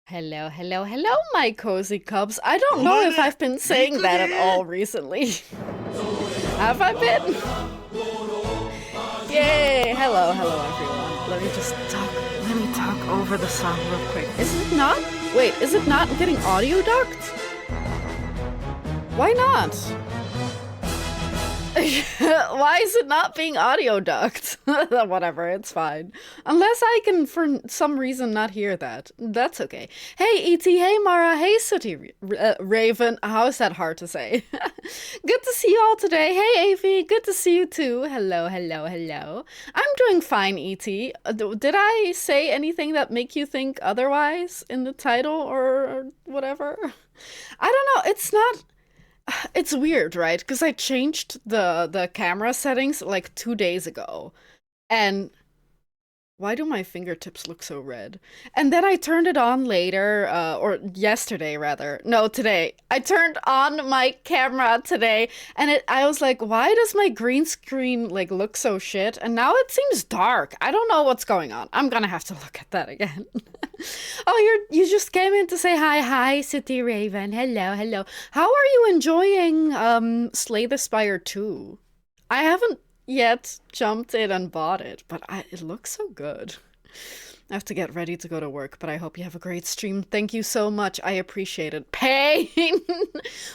Hello, hello, hello, my cozy cubs. I don't know if I've been saying that at all recently. Have I been? Yay! Hello, hello, everyone. Let me talk over the song real quick. Is it not? Wait, is it not getting audio ducked? Why not? Why is it not being audio ducked? Whatever, it's fine. Unless I can, for some reason, not hear that. That's okay. Hey, E.T., hey, Mara, hey, Sooty Raven. How is that hard to say? Good to see you all today. Hey, Avi, good to see you too. Hello, hello, hello. I'm doing fine, E.T. Did I say anything that make you think otherwise in the title or whatever? I don't know, it's not... It's weird, right? Because I changed the camera settings like 2 days ago, and why do my fingertips look so red? And then I turned it on later, or yesterday rather. No, today. I turned on my camera today, and I was like, why does my green screen like look so shit? And now it seems dark. I don't know what's going on. I'm gonna have to look at that again. Oh, you just came in to say hi, City Raven. Hello, hello. How are you enjoying Slay the Spire 2? I haven't yet jumped in and bought it, but it looks so good. I have to get ready to go to work, but I hope you have a great stream. Thank you so much. I appreciate it. Pain!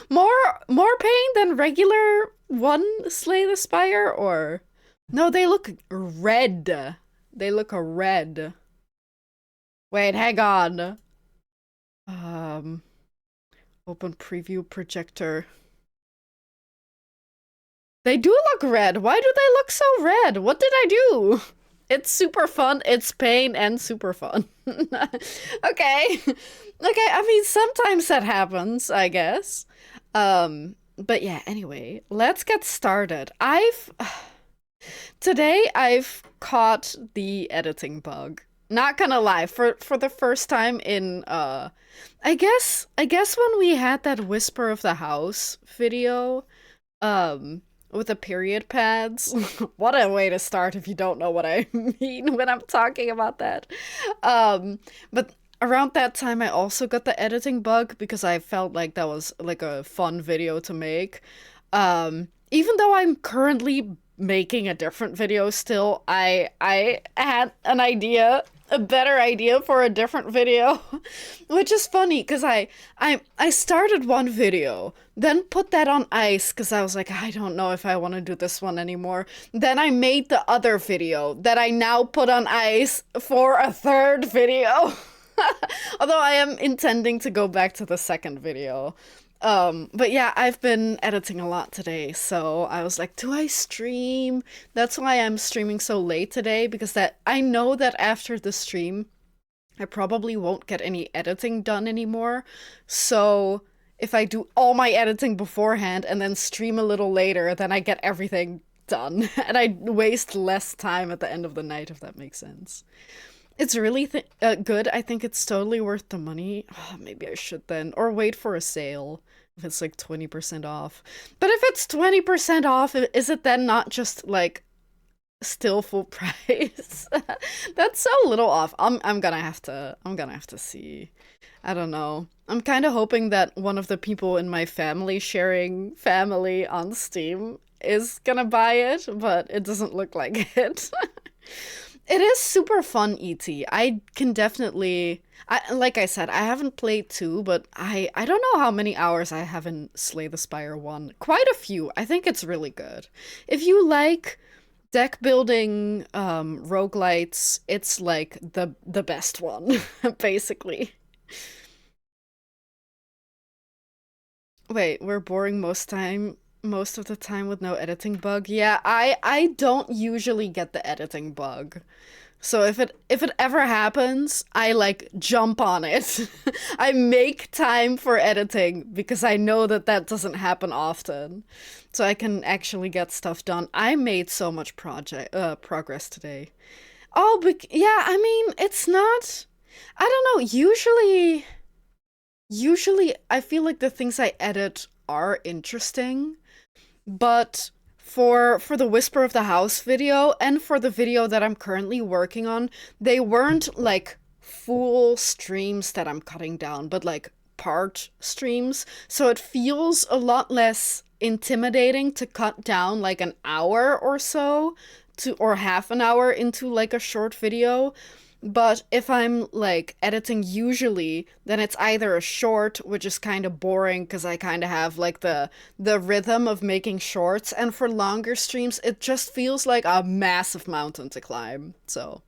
more pain than regular one Slay the Spire, or... No, they look red. They look red. Wait, hang on. Open preview projector. They do look red. Why do they look so red? What did I do? It's super fun. It's pain and super fun. Okay. Okay, I mean, sometimes that happens, I guess. But yeah, anyway, let's get started. Today I've caught the editing bug. Not gonna lie, for the first time in I guess when we had that Whisper of the House video, with the period pads. What a way to start if you don't know what I mean when I'm talking about that. But around that time I also got the editing bug because I felt like that was like a fun video to make. Even though I'm currently making a different video still, I had an idea, a better idea for a different video, which is funny because I started one video, then put that on ice because I was like, I don't know if I want to do this one anymore. Then I made the other video that I now put on ice for a third video. Although I am intending to go back to the second video. But yeah, I've been editing a lot today, so I was like, do I stream? That's why I'm streaming so late today, because I know that after the stream, I probably won't get any editing done anymore. So if I do all my editing beforehand and then stream a little later, then I get everything done. And I waste less time at the end of the night, if that makes sense. It's really good. I think it's totally worth the money. Oh, maybe I should then. Or wait for a sale if it's like 20% off. But if it's 20% off, is it then not just like still full price? That's so little off. I'm gonna have to see. I don't know. I'm kind of hoping that one of the people in my family sharing family on Steam is gonna buy it, but it doesn't look like it. It is super fun, E.T. I can definitely... like I said, I haven't played 2, but I don't know how many hours I have in Slay the Spire 1. Quite a few. I think it's really good. If you like deck building roguelites, it's like the best one, basically. Wait, we're boring most of the time with no editing bug. Yeah, I don't usually get the editing bug. So if it ever happens, I like jump on it. I make time for editing because I know that that doesn't happen often. So I can actually get stuff done. I made so much progress today. Oh, but yeah, I mean, it's not, I don't know, usually I feel like the things I edit are interesting. But for the Whisper of the House video and for the video that I'm currently working on, they weren't like full streams that I'm cutting down, but like part streams. So it feels a lot less intimidating to cut down like an hour or so to or half an hour into like a short video. But if I'm like editing usually, then it's either a short, which is kind of boring because I kind of have like the rhythm of making shorts, and for longer streams, it just feels like a massive mountain to climb. So,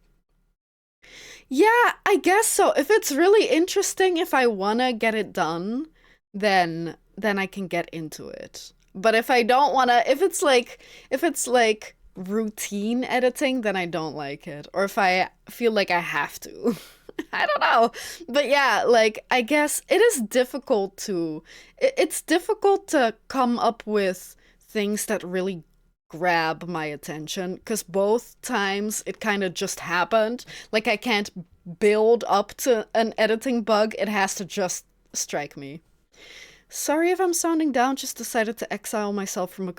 yeah, I guess so. If it's really interesting, if I wanna get it done, then I can get into it. But if I don't wanna, if it's like routine editing, then I don't like it. Or if I feel like I have to. I don't know. But yeah, like I guess it is difficult to it's difficult to come up with things that really grab my attention because both times it kind of just happened. Like I can't build up to an editing bug. It has to just strike me. Sorry if I'm sounding down, just decided to exile myself from a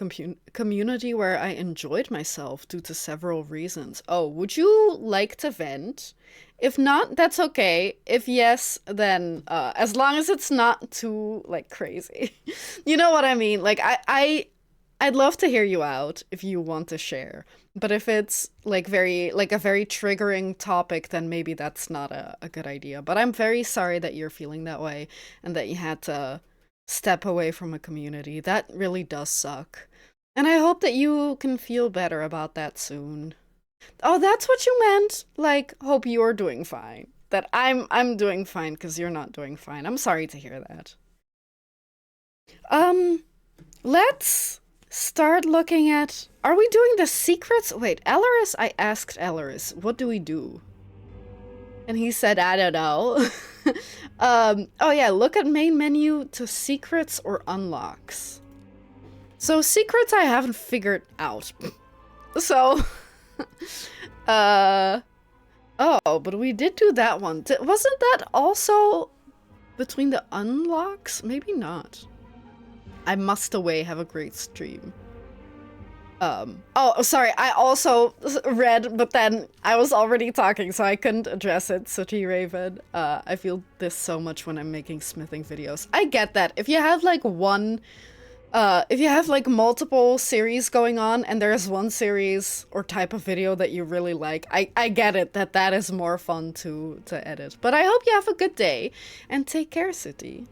community where I enjoyed myself due to several reasons. Oh, would you like to vent? If not, that's okay. If yes, then as long as it's not too like crazy. You know what I mean? Like I'd love to hear you out if you want to share. But if it's like a very triggering topic, then maybe that's not a good idea. But I'm very sorry that you're feeling that way and that you had to step away from a community. That really does suck. And I hope that you can feel better about that soon. Oh, that's what you meant? Like, hope you're doing fine. That I'm doing fine because you're not doing fine. I'm sorry to hear that. Um, let's start looking at... Are we doing the secrets? Wait, Elleris? I asked Elleris, what do we do? And he said, I don't know. Oh yeah, look at main menu to secrets or unlocks. So secrets I haven't figured out. So, oh, but we did do that one. Wasn't that also between the unlocks? Maybe not. I must away have a great stream. Oh, sorry, I also read, but then I was already talking, so I couldn't address it, Sooty Raven. I feel this so much when I'm making smithing videos. I get that. If you have, like, if you have, like, multiple series going on, and there's one series or type of video that you really like, I get it, that is more fun to edit. But I hope you have a good day, and take care, Sooty.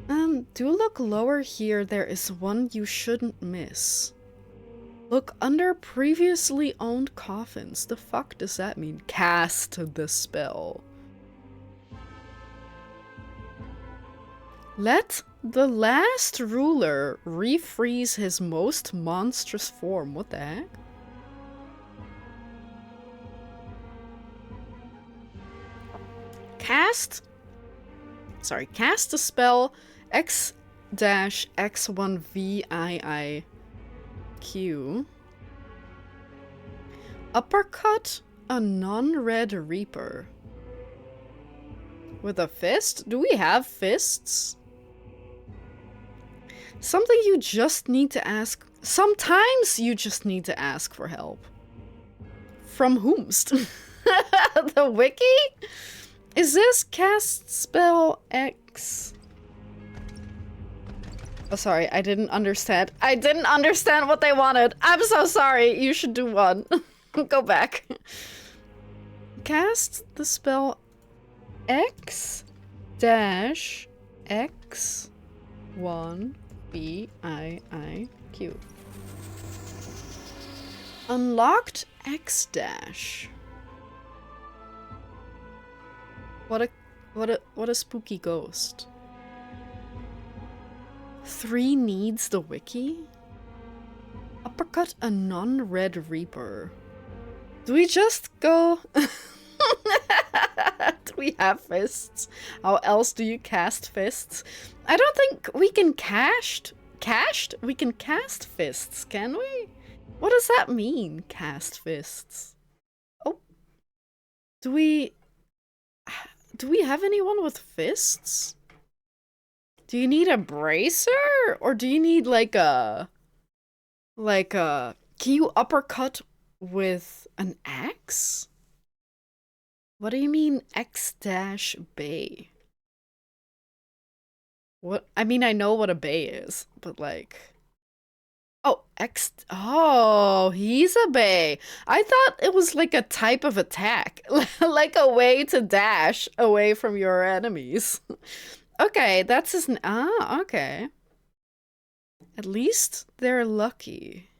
Do look lower here, there is one you shouldn't miss. Look under previously owned coffins. The fuck does that mean? Cast the spell. Let the last ruler refreeze his most monstrous form. What the heck? Cast the spell X-X1VII Q. Uppercut a non-red reaper. With a fist? Do we have fists? Something you just need to ask. Sometimes you just need to ask for help. From whomst? The wiki? Is this cast spell X? Oh, sorry, I didn't understand. I didn't understand what they wanted. I'm so sorry. You should do one. Go back. Cast the spell X-X1BIIQ. Unlocked X dash. What a spooky ghost. 3 needs the wiki? Uppercut a non-red reaper. Do we just go... Do we have fists? How else do you cast fists? I don't think we can cashed? We can cast fists, can we? What does that mean, cast fists? Oh. Do we have anyone with fists? Do you need a bracer? Or do you need like a... can you uppercut with an axe? What do you mean X-Bay? What? I mean, I know what a bay is, but like... Oh, Oh, he's a bay. I thought it was like a type of attack. Like a way to dash away from your enemies. Okay, that's his... Ah, okay. At least they're lucky.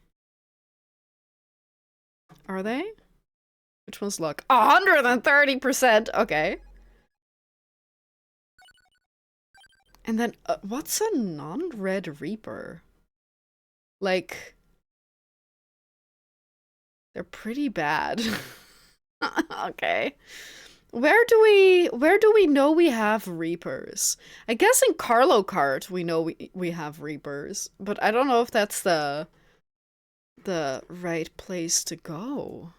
Are they? Which one's luck? 130%! Okay. And then, what's a non-red reaper? Like... They're pretty bad. Okay. Where do we know we have reapers? I guess in Carlo Kart we know we have reapers, but I don't know if that's the right place to go.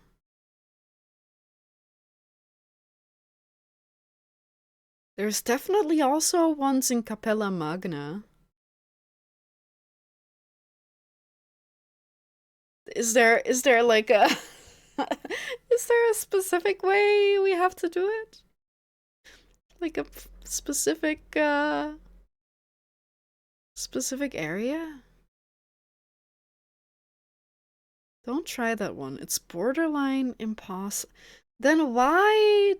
There's definitely also ones in Capella Magna. Is there like a is there a specific way we have to do it? Like a specific specific area? Don't try that one. It's borderline impossible. Then why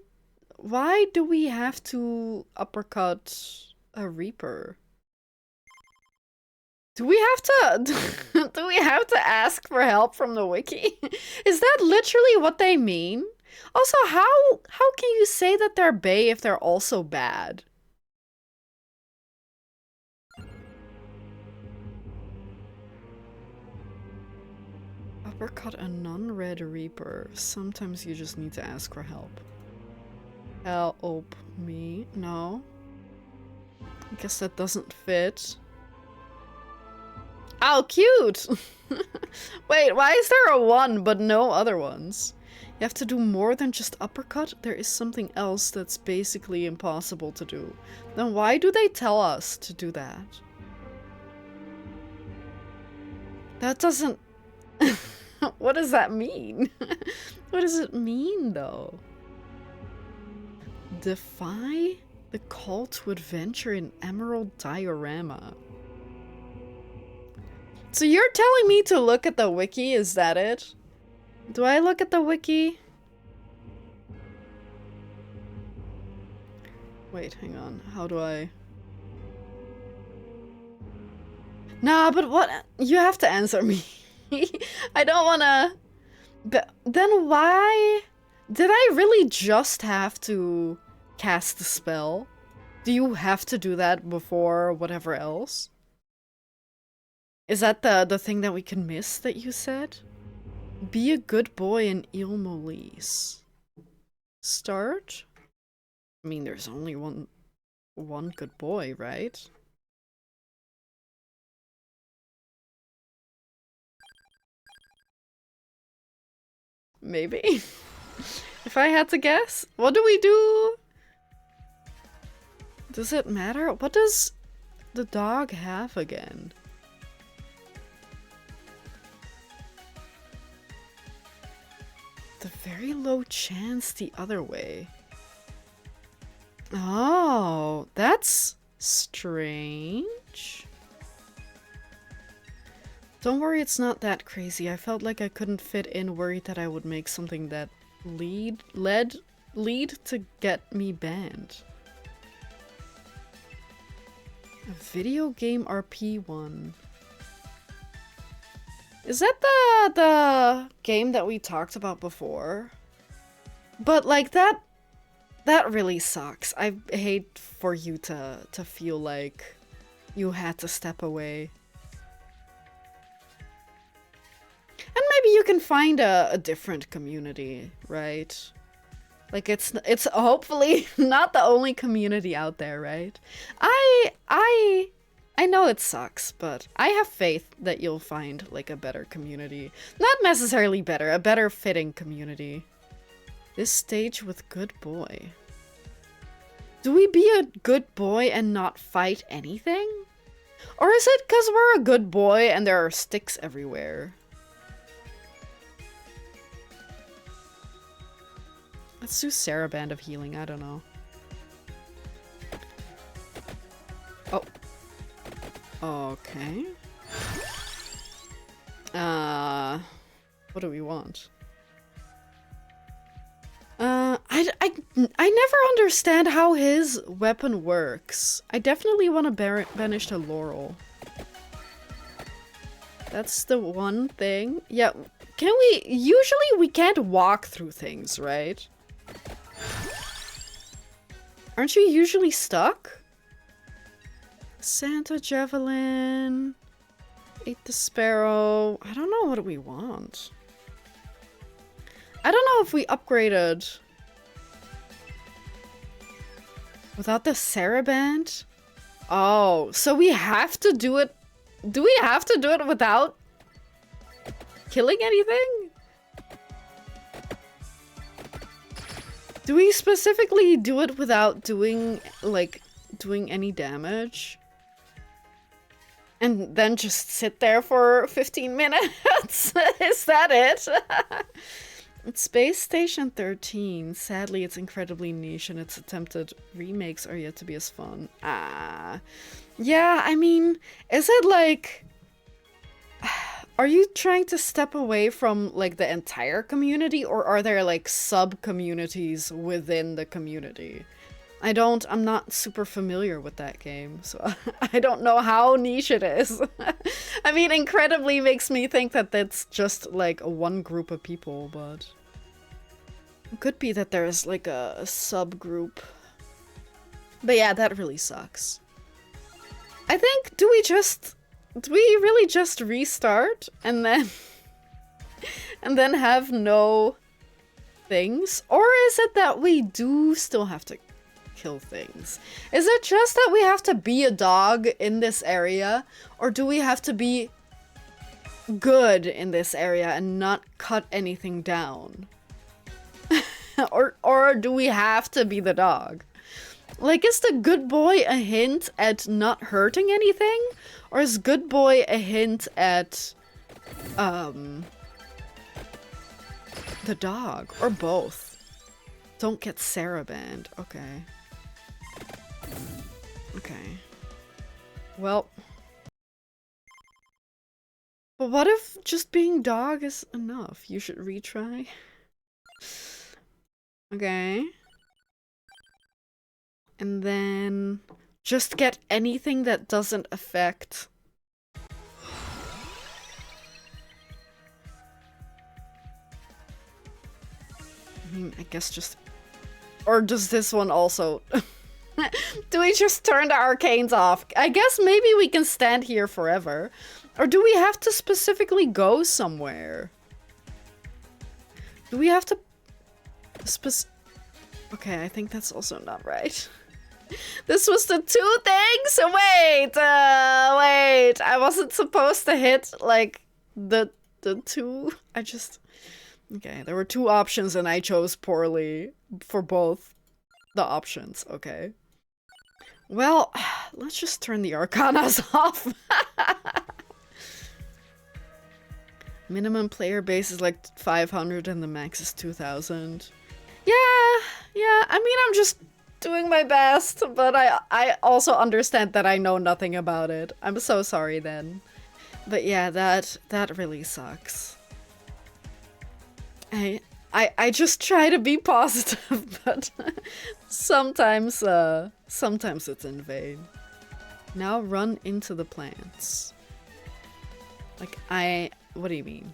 do we have to uppercut a reaper? Do we have to do we have to ask for help from the wiki? Is that literally what they mean? Also, how can you say that they're bae if they're also bad? Uppercut a non-red reaper. Sometimes you just need to ask for help. Help me? No. I guess that doesn't fit. Oh, cute! Wait, why is there a 1 but no other ones? You have to do more than just uppercut? There is something else that's basically impossible to do. Then why do they tell us to do that? That doesn't... What does that mean? What does it mean, though? Defy the call to adventure in Emerald Diorama. So you're telling me to look at the wiki, is that it? Do I look at the wiki? Wait, hang on. How do I... Nah, but what? You have to answer me. I don't wanna... But then why... Did I really just have to cast the spell? Do you have to do that before whatever else? Is that the thing that we can miss that you said? Be a good boy in Ilmolis. Start? I mean, there's only one good boy, right? Maybe. If I had to guess. What do we do? Does it matter? What does the dog have again? The very low chance the other way. Oh, that's strange. Don't worry, it's not that crazy. I felt like I couldn't fit in, worried that I would make something that lead to get me banned. A video game RP one. Is that the game that we talked about before? But like that really sucks. I hate for you to feel like you had to step away. And maybe you can find a different community, right? Like it's hopefully not the only community out there, right? I know it sucks, but I have faith that you'll find like a better community. Not necessarily better, a better fitting community. This stage with good boy. Do we be a good boy and not fight anything? Or is it because we're a good boy and there are sticks everywhere? Let's do Saraband of healing, I don't know. Oh. Okay. What do we want? I never understand how his weapon works. I definitely want to banish the Laurel. That's the one thing. Yeah, can we... Usually we can't walk through things, right? Aren't you usually stuck? Santa Javelin... Ate the Sparrow... I don't know what we want. I don't know if we upgraded... Without the Saraband? Oh, so we have to do it... Do we have to do it without killing anything? Do we specifically do it without doing, like, doing any damage? And then just sit there for 15 minutes? Is that it? It's Space Station 13. Sadly, it's incredibly niche and its attempted remakes are yet to be as fun. Ah. Yeah, I mean, is it like... Are you trying to step away from, like, the entire community? Or are there, like, sub-communities within the community? I'm not super familiar with that game, so I don't know how niche it is. I mean, incredibly makes me think that that's just, like, one group of people, but... It could be that there's, like, a subgroup. But yeah, that really sucks. I think, do we really just restart and then and then have no things? Or is it that we do still have to kill things? Is it just that we have to be a dog in this area? Or do we have to be good in this area and not cut anything down? or do we have to be the dog? Like, is the good boy a hint at not hurting anything? Or is good boy a hint at, the dog? Or both? Don't get Saraband. Okay. Okay. Well. But what if just being dog is enough? You should retry. Okay. And then just get anything that doesn't affect. I mean, I guess just... Or does this one also... Do we just turn the arcanes off? I guess maybe we can stand here forever. Or do we have to specifically go somewhere? Do we have to... Okay, I think that's also not right. This was the two things? Wait, wait. I wasn't supposed to hit, like, the two. I just... Okay, there were two options and I chose poorly for both the options. Okay. Well, let's just turn the Arcanas off. Minimum player base is like 500 and the max is 2,000. Yeah, I mean, I'm just doing my best, but I also understand that I know nothing about it. I'm so sorry then. But yeah, that really sucks. I just try to be positive, but sometimes it's in vain. Now run into the plants. Like what do you mean?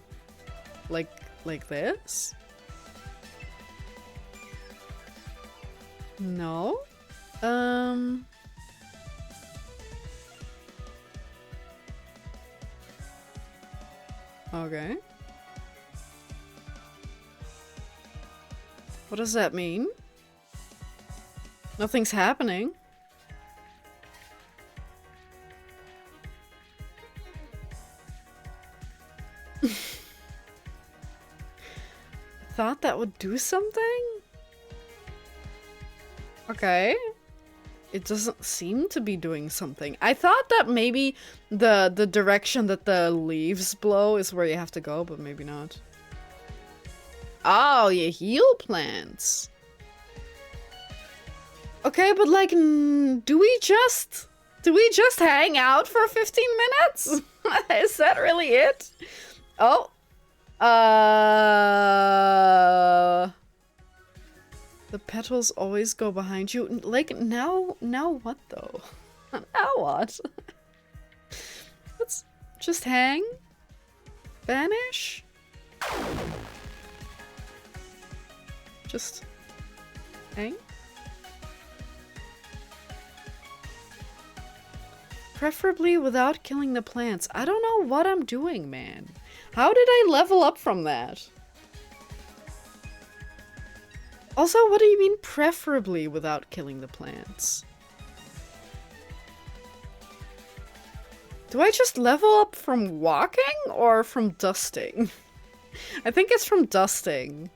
Like this? No? Okay. What does that mean? Nothing's happening. Thought that would do something? Okay. It doesn't seem to be doing something. I thought that maybe the direction that the leaves blow is where you have to go, but maybe not. Oh, you heal plants. Okay, but like, do we just hang out for 15 minutes? Is that really it? Oh. The petals always go behind you. Like, now what though? Now what? Let's just hang. Vanish. Just hang. Preferably without killing the plants. I don't know what I'm doing, man. How did I level up from that? Also, what do you mean preferably without killing the plants? Do I just level up from walking or from dusting? I think it's from dusting.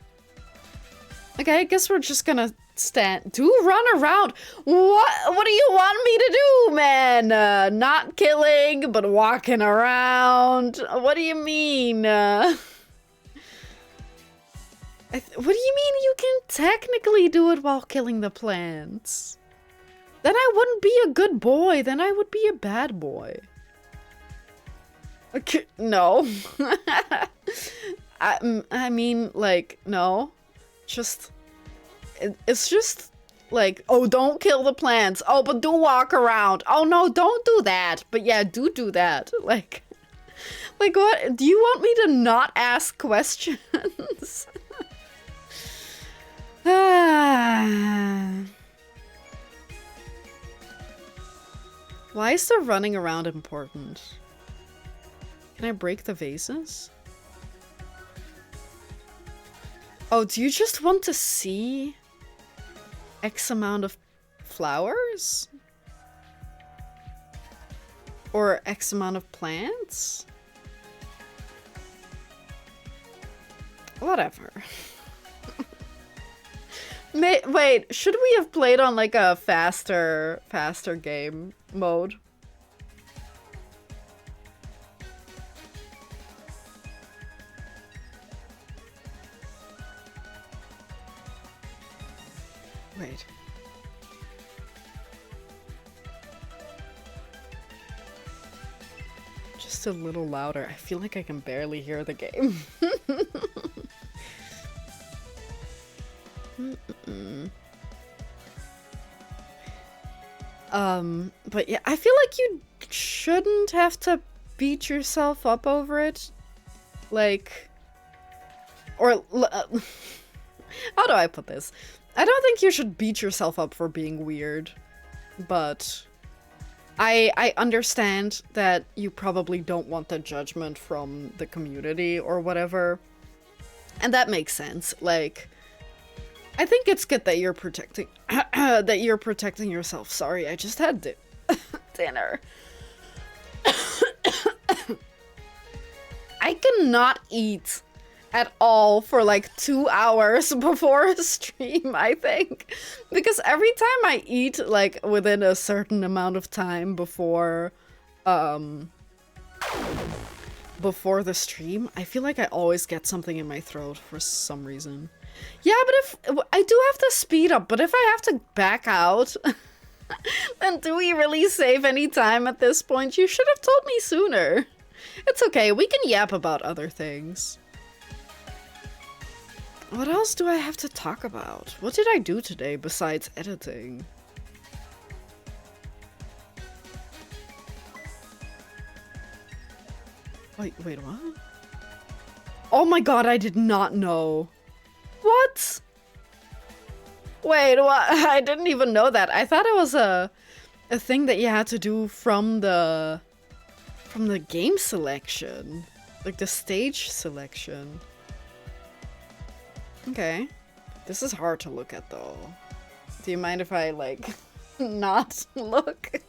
Okay, I guess we're just gonna run around. What do you want me to do, man? Not killing, but walking around. What do you mean? What do you mean you can technically do it while killing the plants? Then I wouldn't be a good boy. Then I would be a bad boy. Okay, no. I mean, like, no. It's just like, oh, don't kill the plants. Oh, but do walk around. Oh, no, don't do that. But yeah, do that. Like what? Do you want me to not ask questions? Why is the running around important? Can I break the vases? Oh, do you just want to see X amount of flowers? Or X amount of plants? Whatever. Wait, should we have played on like a faster game mode? Wait. Just a little louder. I feel like I can barely hear the game. But yeah, I feel like you shouldn't have to beat yourself up over it. Like, or how do I put this? I don't think you should beat yourself up for being weird, but I understand that you probably don't want the judgment from the community or whatever, and that makes sense. Like, I think it's good that you're protecting yourself. Sorry, I just had dinner. I cannot eat at all for like 2 hours before a stream, I think. Because every time I eat like within a certain amount of time before the stream, I feel like I always get something in my throat for some reason. Yeah, but if I do have to speed up, but if I have to back out, then do we really save any time at this point? You should have told me sooner. It's okay, we can yap about other things. What else do I have to talk about? What did I do today besides editing? Wait, what? Oh my god, I did not know. What? Wait, what? I didn't even know that. I thought it was a thing that you had to do from the game selection. Like the stage selection. Okay. This is hard to look at though. Do you mind if I like not look?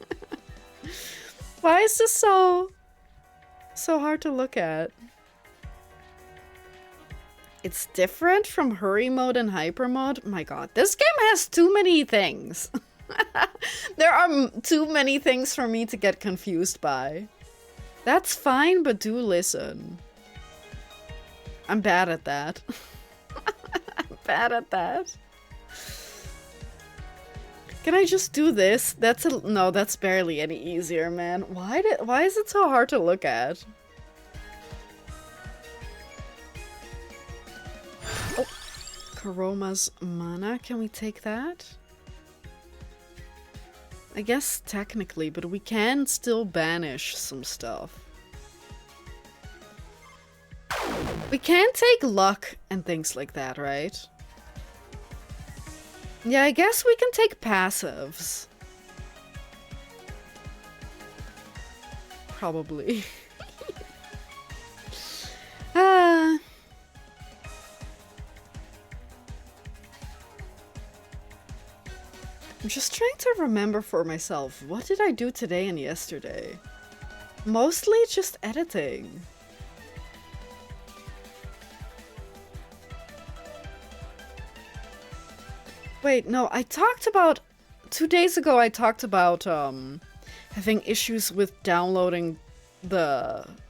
Why is this so hard to look at? It's different from hurry mode and hyper mode. My god, this game has too many things. There are too many things for me to get confused by. That's fine, but do listen. I'm bad at that. I'm bad at that. Can I just do this? No, that's barely any easier, man. Why is it so hard to look at? Oh, Karoma's mana, can we take that? I guess technically, but we can still banish some stuff. We can take luck and things like that, right? Yeah, I guess we can take passives. Probably. I'm just trying to remember for myself, what did I do today and yesterday? Mostly just editing. Wait, no, I talked about... 2 days ago I talked about having issues with downloading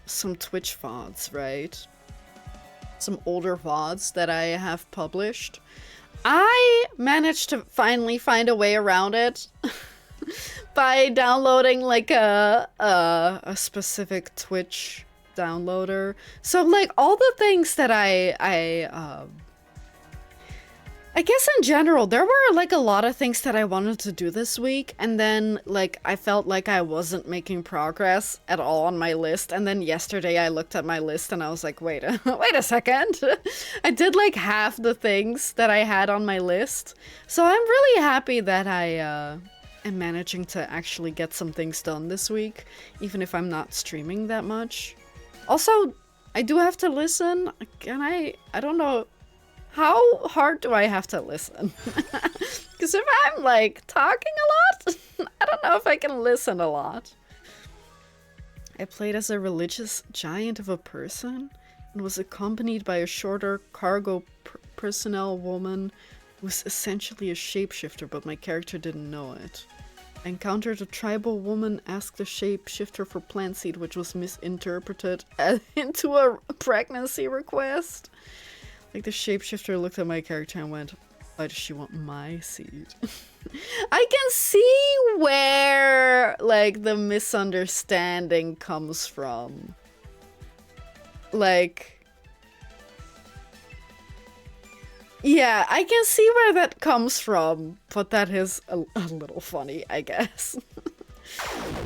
some Twitch VODs, right? Some older VODs that I have published. I managed to finally find a way around it by downloading like a specific Twitch downloader. So like all the things that I guess in general, there were like a lot of things that I wanted to do this week, and then like I felt like I wasn't making progress at all on my list, and then yesterday I looked at my list and I was like, wait a second. I did like half the things that I had on my list. So I'm really happy that I am managing to actually get some things done this week, even if I'm not streaming that much. Also, I do have to listen. I don't know. How hard do I have to listen? Because if I'm like talking a lot, I don't know if I can listen a lot. I played as a religious giant of a person and was accompanied by a shorter cargo personnel woman who was essentially a shapeshifter, but my character didn't know it. I encountered a tribal woman, asked the shapeshifter for plant seed, which was misinterpreted into a pregnancy request. Like, the shapeshifter looked at my character and went, why does she want my seed? I can see where, like, the misunderstanding comes from. Like... Yeah, I can see where that comes from, but that is a little funny, I guess.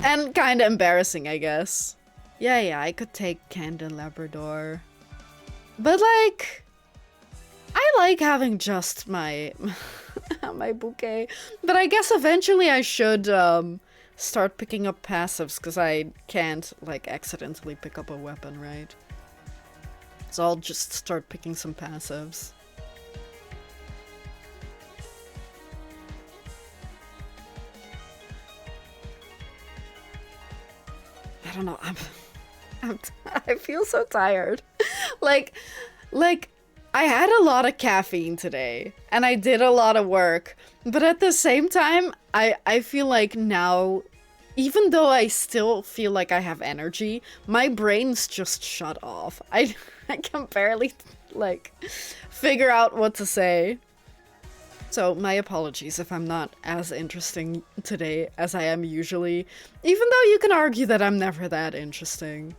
And kinda embarrassing, I guess. Yeah, I could take Candelabrador. But, like... I like having just my my bouquet, but I guess eventually I should start picking up passives, because I can't like accidentally pick up a weapon, right? So I'll just start picking some passives. I don't know, I feel so tired. like I had a lot of caffeine today, and I did a lot of work, but at the same time, I feel like now, even though I still feel like I have energy, my brain's just shut off. I can barely, like, figure out what to say. So, my apologies if I'm not as interesting today as I am usually, even though you can argue that I'm never that interesting.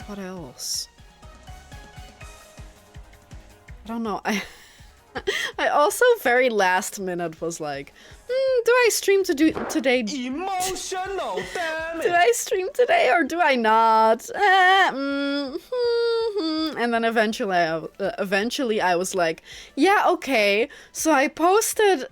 What else? I don't know. I also very last minute was like, do I stream today? Emotional, damn it! Do I stream today or do I not? And then eventually I was like, yeah, okay. So I posted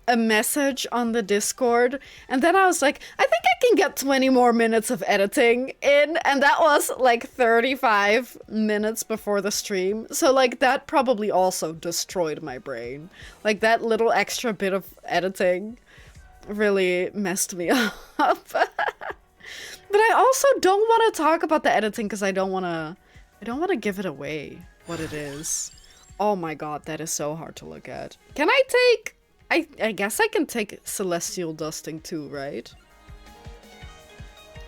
a message on the Discord, and then I was like, I think I can get 20 more minutes of editing in, and that was like 35 minutes before the stream. So like that probably also destroyed my brain. Like that little extra bit of editing really messed me up. But I also don't want to talk about the editing because I don't want to give it away what it is. Oh my god, that is so hard to look at. Can I take... I guess I can take Celestial Dusting too, right?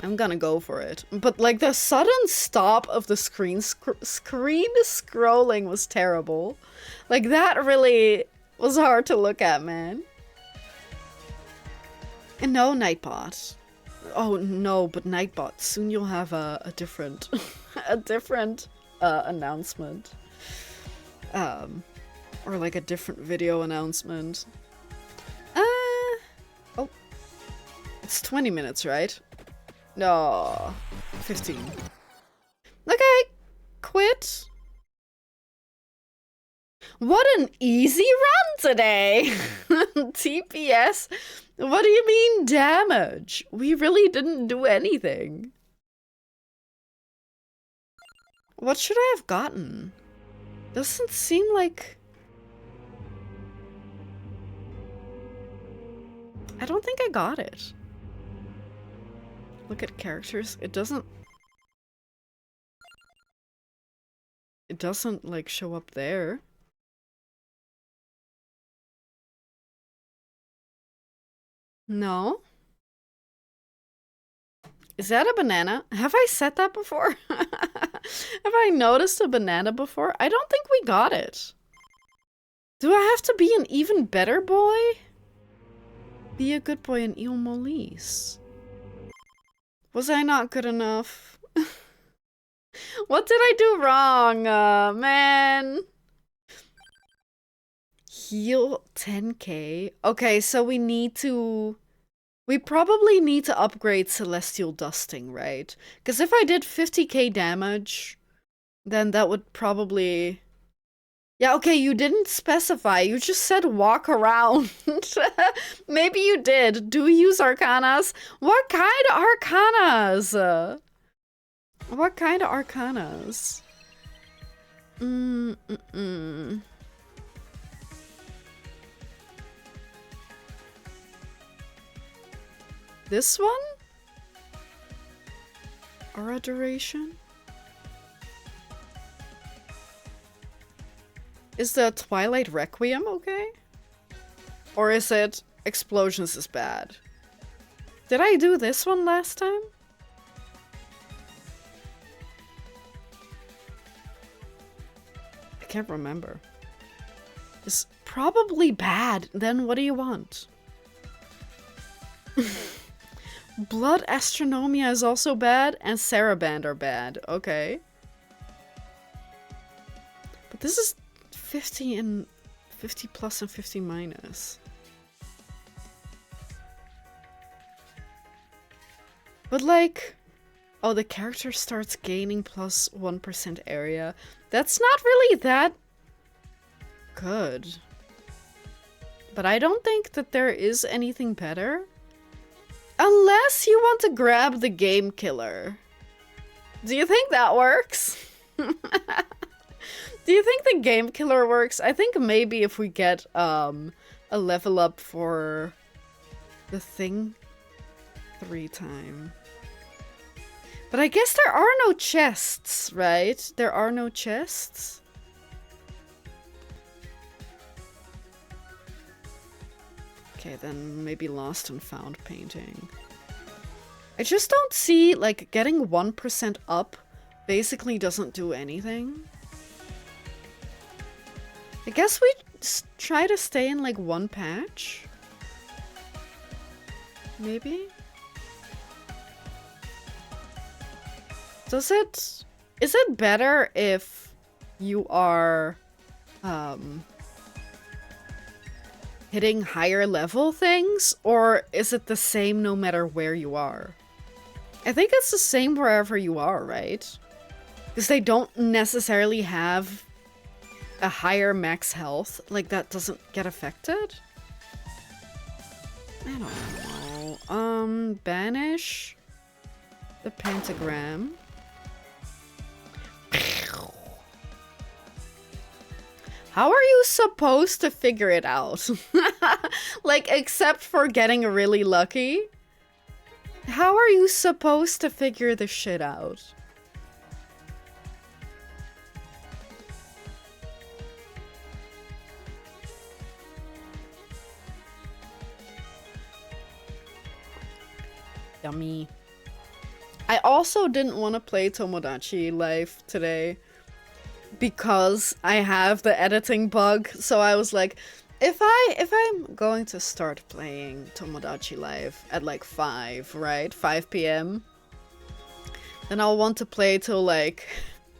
I'm gonna go for it. But like the sudden stop of the screen scrolling was terrible. Like that really was hard to look at, man. And no, Nightbot. Oh no, but Nightbot, soon you'll have a different a different announcement. Or like a different video announcement. Oh. It's 20 minutes, right? No. 15. Okay. Quit. What an easy run today! TPS? What do you mean damage? We really didn't do anything. What should I have gotten? Doesn't seem like... I don't think I got it. Look at characters. It doesn't like show up there. No. Is that a banana? Have I said that before? Have I noticed a banana before? I don't think we got it. Do I have to be an even better boy? Be a good boy in Il Molise. Was I not good enough? What did I do wrong, man? Heal 10k? Okay, so we probably need to upgrade Celestial Dusting, right? Because if I did 50k damage, then that would probably... Yeah, okay, you didn't specify. You just said walk around. Maybe you did. Do we use Arcanas? What kind of Arcanas? What kind of Arcanas? This one? Aura duration? Is the Twilight Requiem okay? Or is it Explosions is bad? Did I do this one last time? I can't remember. It's probably bad. Then what do you want? Blood Astronomia is also bad, and Saraband are bad. Okay. But this is 50 and 50 plus and 50 minus. But like... Oh, the character starts gaining plus 1% area. That's not really that good. But I don't think that there is anything better. Unless you want to grab the game killer. Do you think that works? Do you think the game killer works? I think maybe if we get a level up for the thing 3 times. But I guess there are no chests, right? There are no chests. Okay, then maybe lost and found painting. I just don't see, like, getting 1% up basically doesn't do anything. I guess we try to stay in, like, one patch? Maybe? Is it better if you are, hitting higher level things, or is it the same no matter where you are? I think it's the same wherever you are, right? Because they don't necessarily have a higher max health. Like, that doesn't get affected? I don't know. Banish the pentagram. How are you supposed to figure it out? Like, except for getting really lucky? How are you supposed to figure this shit out? Yummy. I also didn't want to play Tomodachi Life today because I have the editing bug. So I was like, if I'm going to start playing Tomodachi Life at like 5, right? 5 p.m. then I'll want to play till like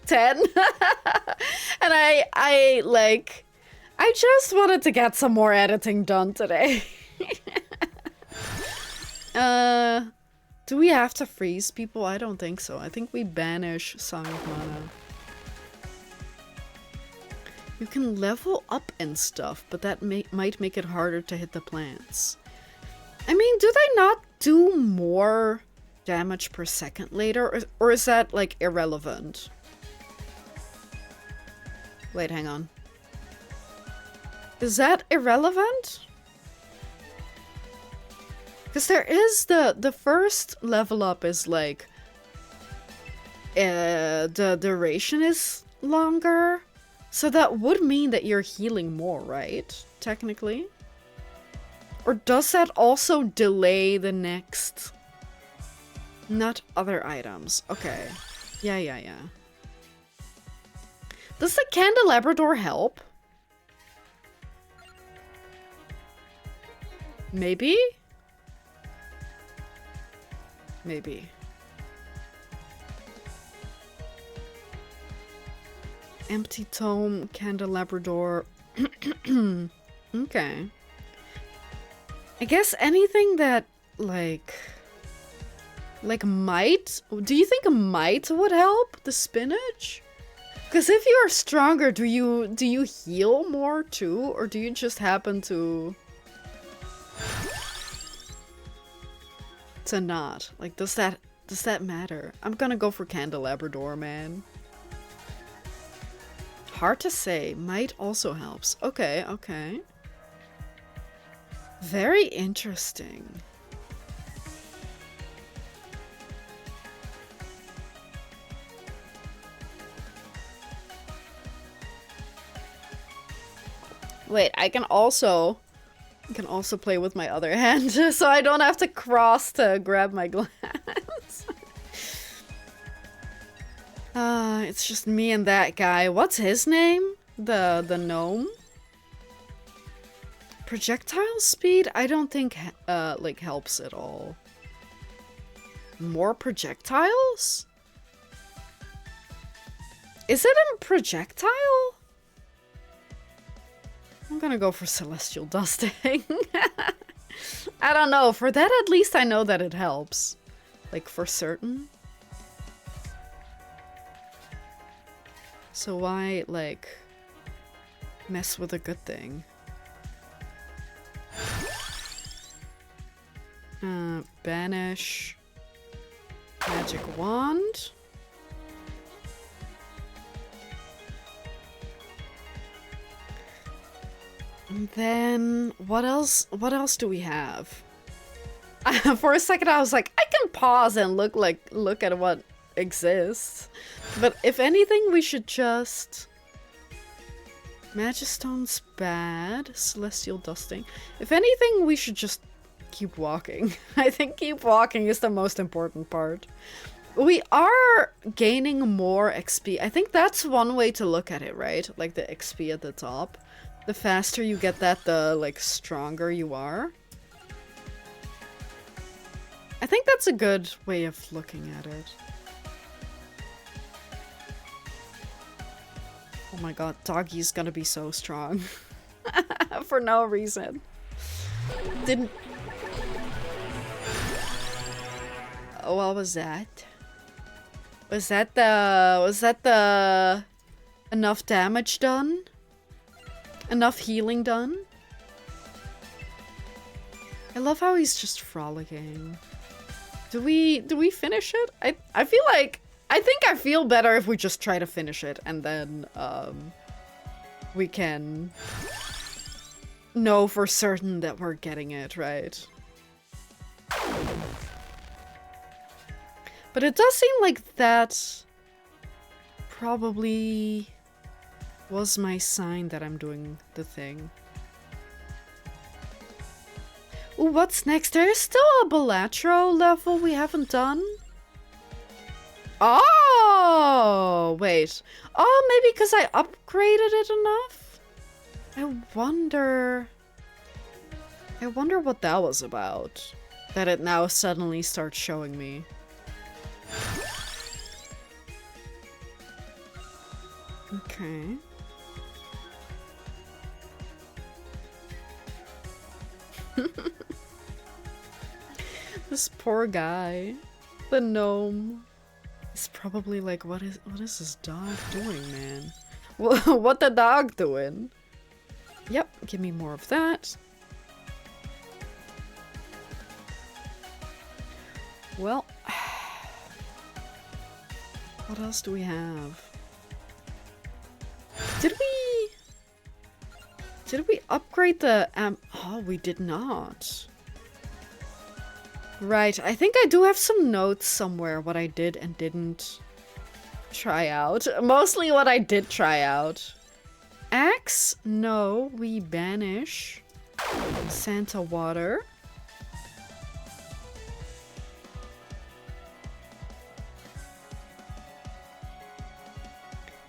10. And I just wanted to get some more editing done today. Do we have to freeze people? I don't think so. I think we banish Song of Mana. You can level up and stuff, but that might make it harder to hit the plants. I mean, do they not do more damage per second later? Or is that, like, irrelevant? Wait, hang on. Is that irrelevant? Because there is the first level up is, like... the duration is longer. So that would mean that you're healing more, right? Technically. Or does that also delay the next... Not other items. Okay. Yeah. Does the candelabrador help? Maybe? Maybe. Empty tome, candelabrador. Okay. I guess anything that, like might? Do you think might would help? The spinach? Because if you're stronger, do you heal more too? Or do you just happen to not? Like, does that matter? I'm gonna go for candelabrador, man. Hard to say. Might also helps. Okay. Very interesting. Wait, I can also play with my other hand, so I don't have to cross to grab my glass. It's just me and that guy. What's his name? The gnome? Projectile speed? I don't think, like, helps at all. More projectiles? Is it a projectile? I'm gonna go for celestial dusting. I don't know. For that, at least I know that it helps. Like, for certain. So why, like, mess with a good thing? Banish. Magic wand. And then, what else do we have? For a second I was like, I can pause and look at what exists. But if anything, we should just... Magistone's bad. Celestial dusting. If anything, we should just keep walking. I think keep walking is the most important part. We are gaining more XP. I think that's one way to look at it, right? Like the XP at the top. The faster you get that, the, like, stronger you are. I think that's a good way of looking at it. Oh my god, Doggy's gonna be so strong. For no reason. Didn't... Oh, what was that? Was that the... Enough damage done? Enough healing done? I love how he's just frolicking. Do we finish it? I feel like... I think I feel better if we just try to finish it and then we can know for certain that we're getting it, right? But it does seem like that probably was my sign that I'm doing the thing. Ooh, what's next? There is still a Balatro level we haven't done. Oh, wait. Oh, maybe because I upgraded it enough? I wonder what that was about. That it now suddenly starts showing me. Okay. This poor guy. The gnome. He's probably like, what is this dog doing, man? What the dog doing? Yep, give me more of that. Well, what else do we have? Did we upgrade the oh, we did not. Right, I think I do have some notes somewhere what I did and didn't try out. Mostly what I did try out. Axe? No, we banish. Santa water.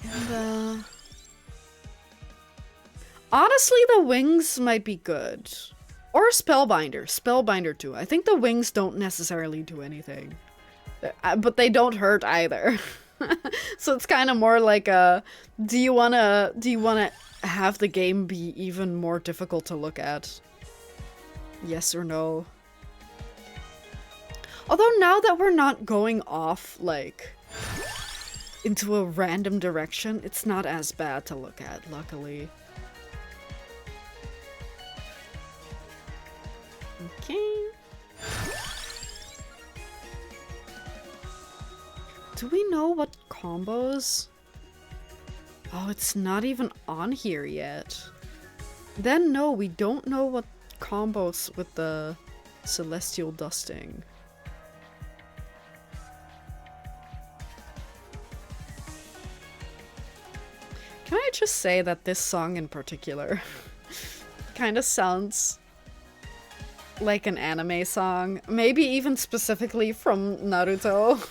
And honestly, the wings might be good. Or Spellbinder. Spellbinder too. I think the wings don't necessarily do anything. But they don't hurt either. So it's kind of more like a, do you wanna have the game be even more difficult to look at? Yes or no? Although now that we're not going off, like, into a random direction, it's not as bad to look at, luckily. Okay. Do we know what combos? Oh, it's not even on here yet. Then no, we don't know what combos with the celestial dusting. Can I just say that this song in particular kind of sounds like an anime song, maybe even specifically from Naruto.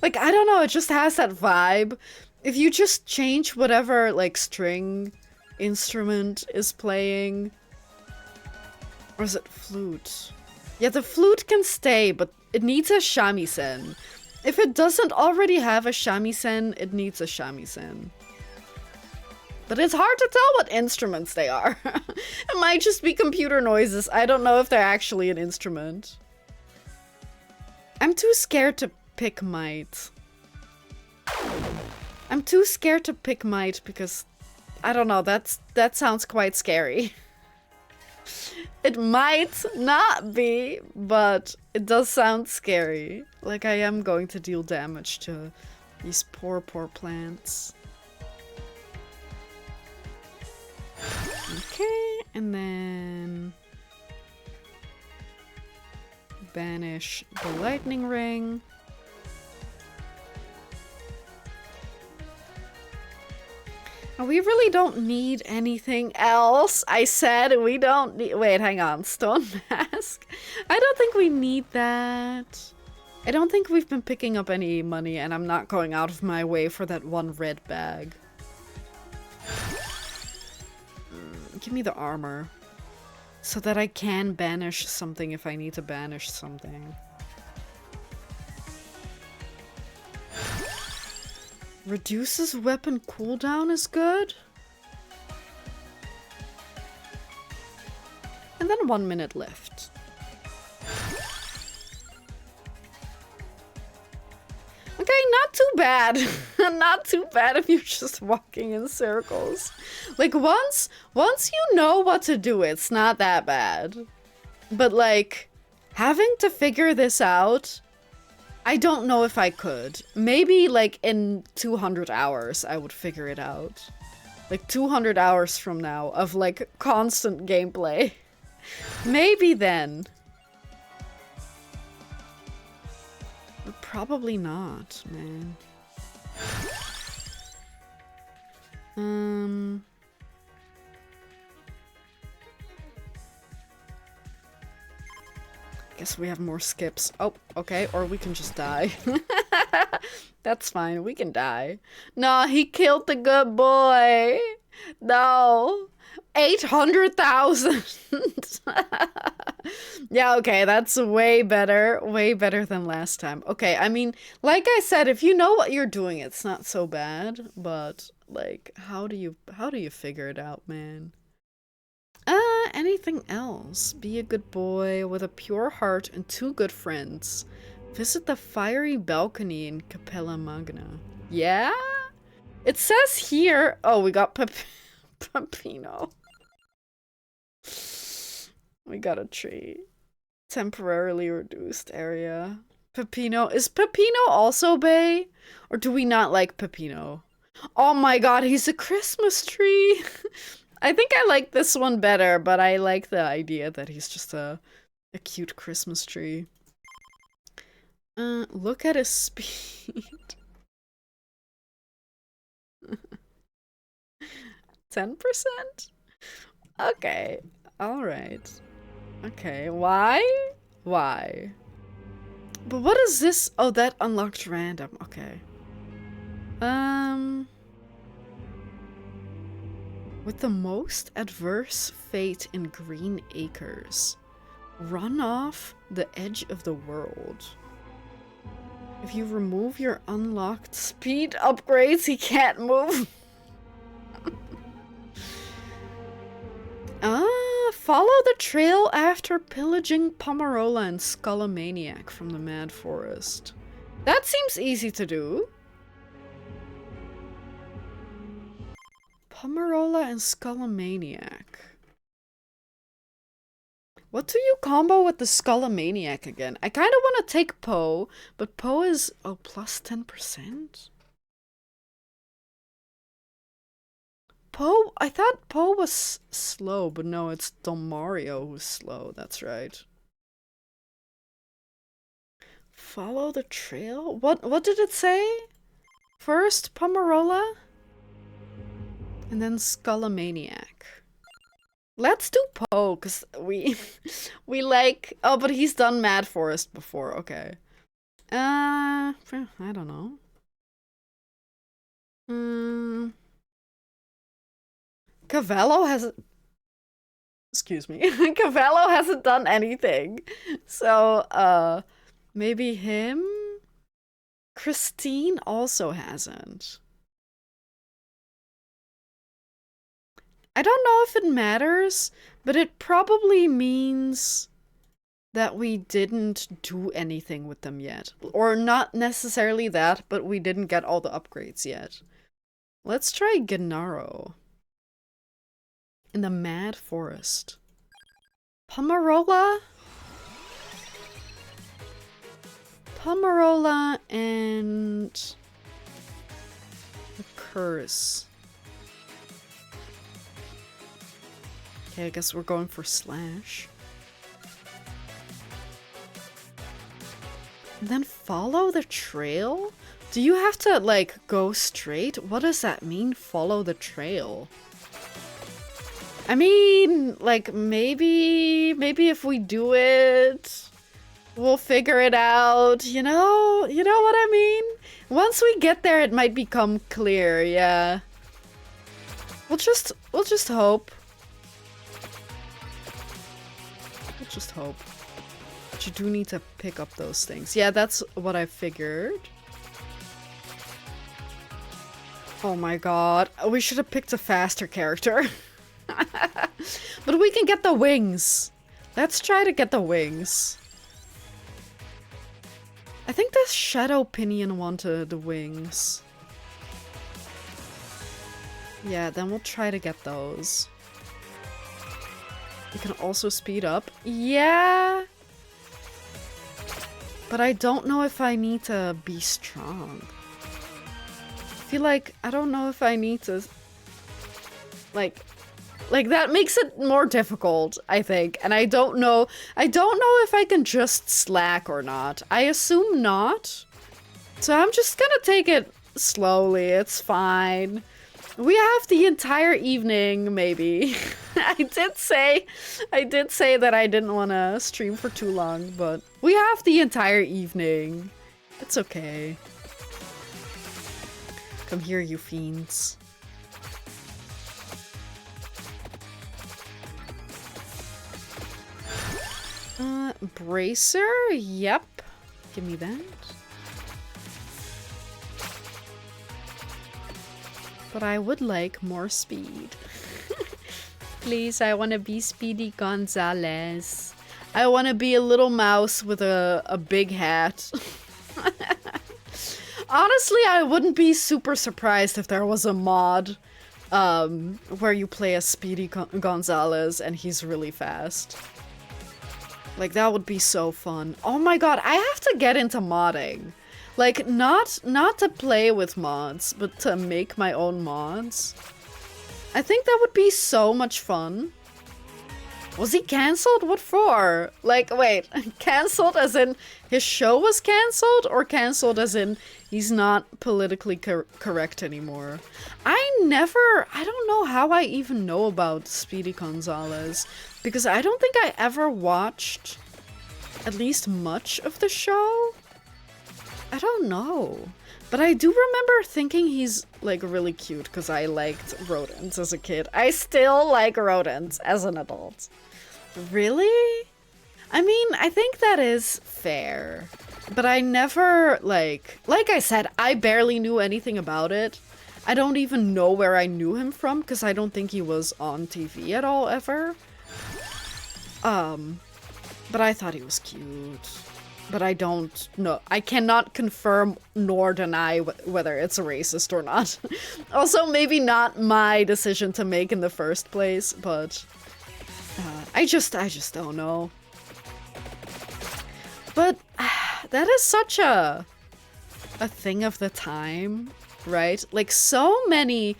Like, I don't know, it just has that vibe. If you just change whatever, like, string instrument is playing. Or is it flute? Yeah, the flute can stay, but it needs a shamisen. If it doesn't already have a shamisen, it needs a shamisen. But it's hard to tell what instruments they are. It might just be computer noises. I don't know if they're actually an instrument. I'm too scared to pick might. I'm too scared to pick might because, I don't know, that sounds quite scary. It might not be, but it does sound scary. Like I am going to deal damage to these poor plants. Okay, and then banish the lightning ring. And we really don't need anything else. I said we don't need— wait, hang on. Stone mask? I don't think we need that. I don't think we've been picking up any money, and I'm not going out of my way for that one red bag. Give me the armor. So that I can banish something if I need to banish something. Reduces weapon cooldown is good. And then 1 minute left. Okay, not too bad. Not too bad if you're just walking in circles. Like, once you know what to do, it's not that bad. But, like, having to figure this out, I don't know if I could. Maybe, like, in 200 hours, I would figure it out. Like, 200 hours from now of, like, constant gameplay. Maybe then. But probably not, man. Guess we have more skips. Oh, okay, or we can just die. That's fine. We can die. No, he killed the good boy. No. 800,000. Yeah, okay, that's way better. Way better than last time. Okay, I mean, like I said, if you know what you're doing, it's not so bad, but like how do you figure it out, man? Anything else? Be a good boy with a pure heart and 2 good friends. Visit the fiery balcony in Capella Magna. Yeah? It says here... Oh, we got Pepino. We got a tree. Temporarily reduced area. Pepino. Is Pepino also Bay? Or do we not like Pepino? Oh my god, he's a Christmas tree! I think I like this one better, but I like the idea that he's just a cute Christmas tree. Look at his speed. 10%? Okay. Alright. Okay. Why? Why? But what is this? Oh, that unlocked random. Okay. With the most adverse fate in Green Acres. Run off the edge of the world. If you remove your unlocked speed upgrades, he can't move. Follow the trail after pillaging Pomerola and Skullomaniac from the Mad Forest. That seems easy to do. Pomerola and Skullomaniac. What do you combo with the Skullomaniac again? I kind of want to take Poe, but Poe is, oh, plus 10%? Poe? I thought Poe was slow, but no, it's Don Mario who's slow, that's right. Follow the trail? What did it say? First, Pomerola? And then Skullomaniac. Let's do Poe, because we like... Oh, but he's done Mad Forest before, okay. I don't know. Cavallo hasn't... Excuse me. Cavallo hasn't done anything. So, maybe him? Christine also hasn't. I don't know if it matters, but it probably means that we didn't do anything with them yet. Or not necessarily that, but we didn't get all the upgrades yet. Let's try Gennaro. In the Mad Forest. Pomerola? Pomerola and... the Curse. Okay, I guess we're going for Slash. And then follow the trail? Do you have to, like, go straight? What does that mean, follow the trail? I mean, like, maybe if we do it, we'll figure it out, you know what I mean? Once we get there, it might become clear, yeah. We'll just hope. We'll just hope. But you do need to pick up those things. Yeah, that's what I figured. Oh my god. We should have picked a faster character. But we can get the wings. Let's try to get the wings. I think the Shadow Pinion wanted the wings. Yeah, then we'll try to get those. We can also speed up. Yeah! But I don't know if I need to be strong. I feel like I don't know if I need to... Like that makes it more difficult, I think. And I don't know if I can just slack or not. I assume not. So I'm just gonna take it slowly. It's fine. We have the entire evening, maybe. I did say that I didn't want to stream for too long, but we have the entire evening. It's okay. Come here, you fiends. Bracer? Yep. Give me that. But I would like more speed. Please, I want to be Speedy Gonzalez. I want to be a little mouse with a big hat. Honestly, I wouldn't be super surprised if there was a mod where you play as Speedy Gonzalez and he's really fast. Like, that would be so fun. Oh my god, I have to get into modding. Like, not to play with mods, but to make my own mods. I think that would be so much fun. Was he cancelled? What for? Like, wait, cancelled as in his show was cancelled? Or cancelled as in he's not politically correct anymore? I don't know how I even know about Speedy Gonzalez. Because I don't think I ever watched at least much of the show. I don't know. But I do remember thinking he's, like, really cute because I liked rodents as a kid. I still like rodents as an adult. Really? I mean, I think that is fair. But I never, like I said, I barely knew anything about it. I don't even know where I knew him from because I don't think he was on TV at all ever. But I thought he was cute. But I don't know. I cannot confirm nor deny whether it's racist or not. Also, maybe not my decision to make in the first place, but I just don't know. But that is such a thing of the time, right? Like so many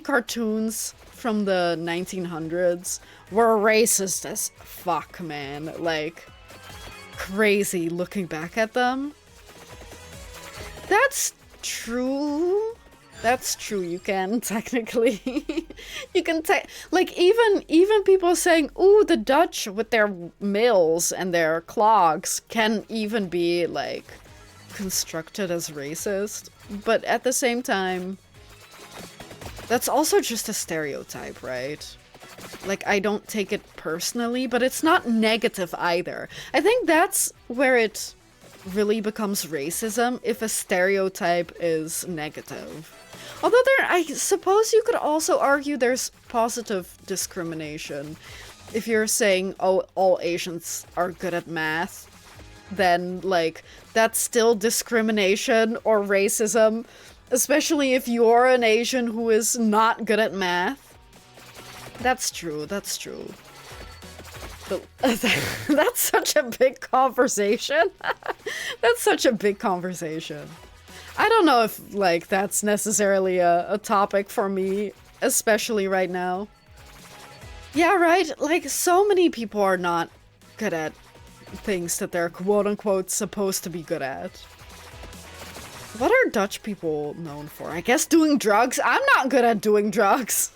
cartoons from the 1900s were racist as fuck, man. Like, crazy looking back at them. That's true. That's true, you can technically. You can like even people saying, ooh, the Dutch with their mills and their clogs can even be like constructed as racist. But at the same time, that's also just a stereotype, right? Like, I don't take it personally, but it's not negative either. I think that's where it really becomes racism, if a stereotype is negative. Although I suppose you could also argue there's positive discrimination. If you're saying, oh, all Asians are good at math, then, like, that's still discrimination or racism, especially if you're an Asian who is not good at math. That's true, that's true. But that's such a big conversation. That's such a big conversation. I don't know if, like, that's necessarily a topic for me, especially right now. Yeah, right? Like, so many people are not good at things that they're quote-unquote supposed to be good at. What are Dutch people known for? I guess doing drugs? I'm not good at doing drugs.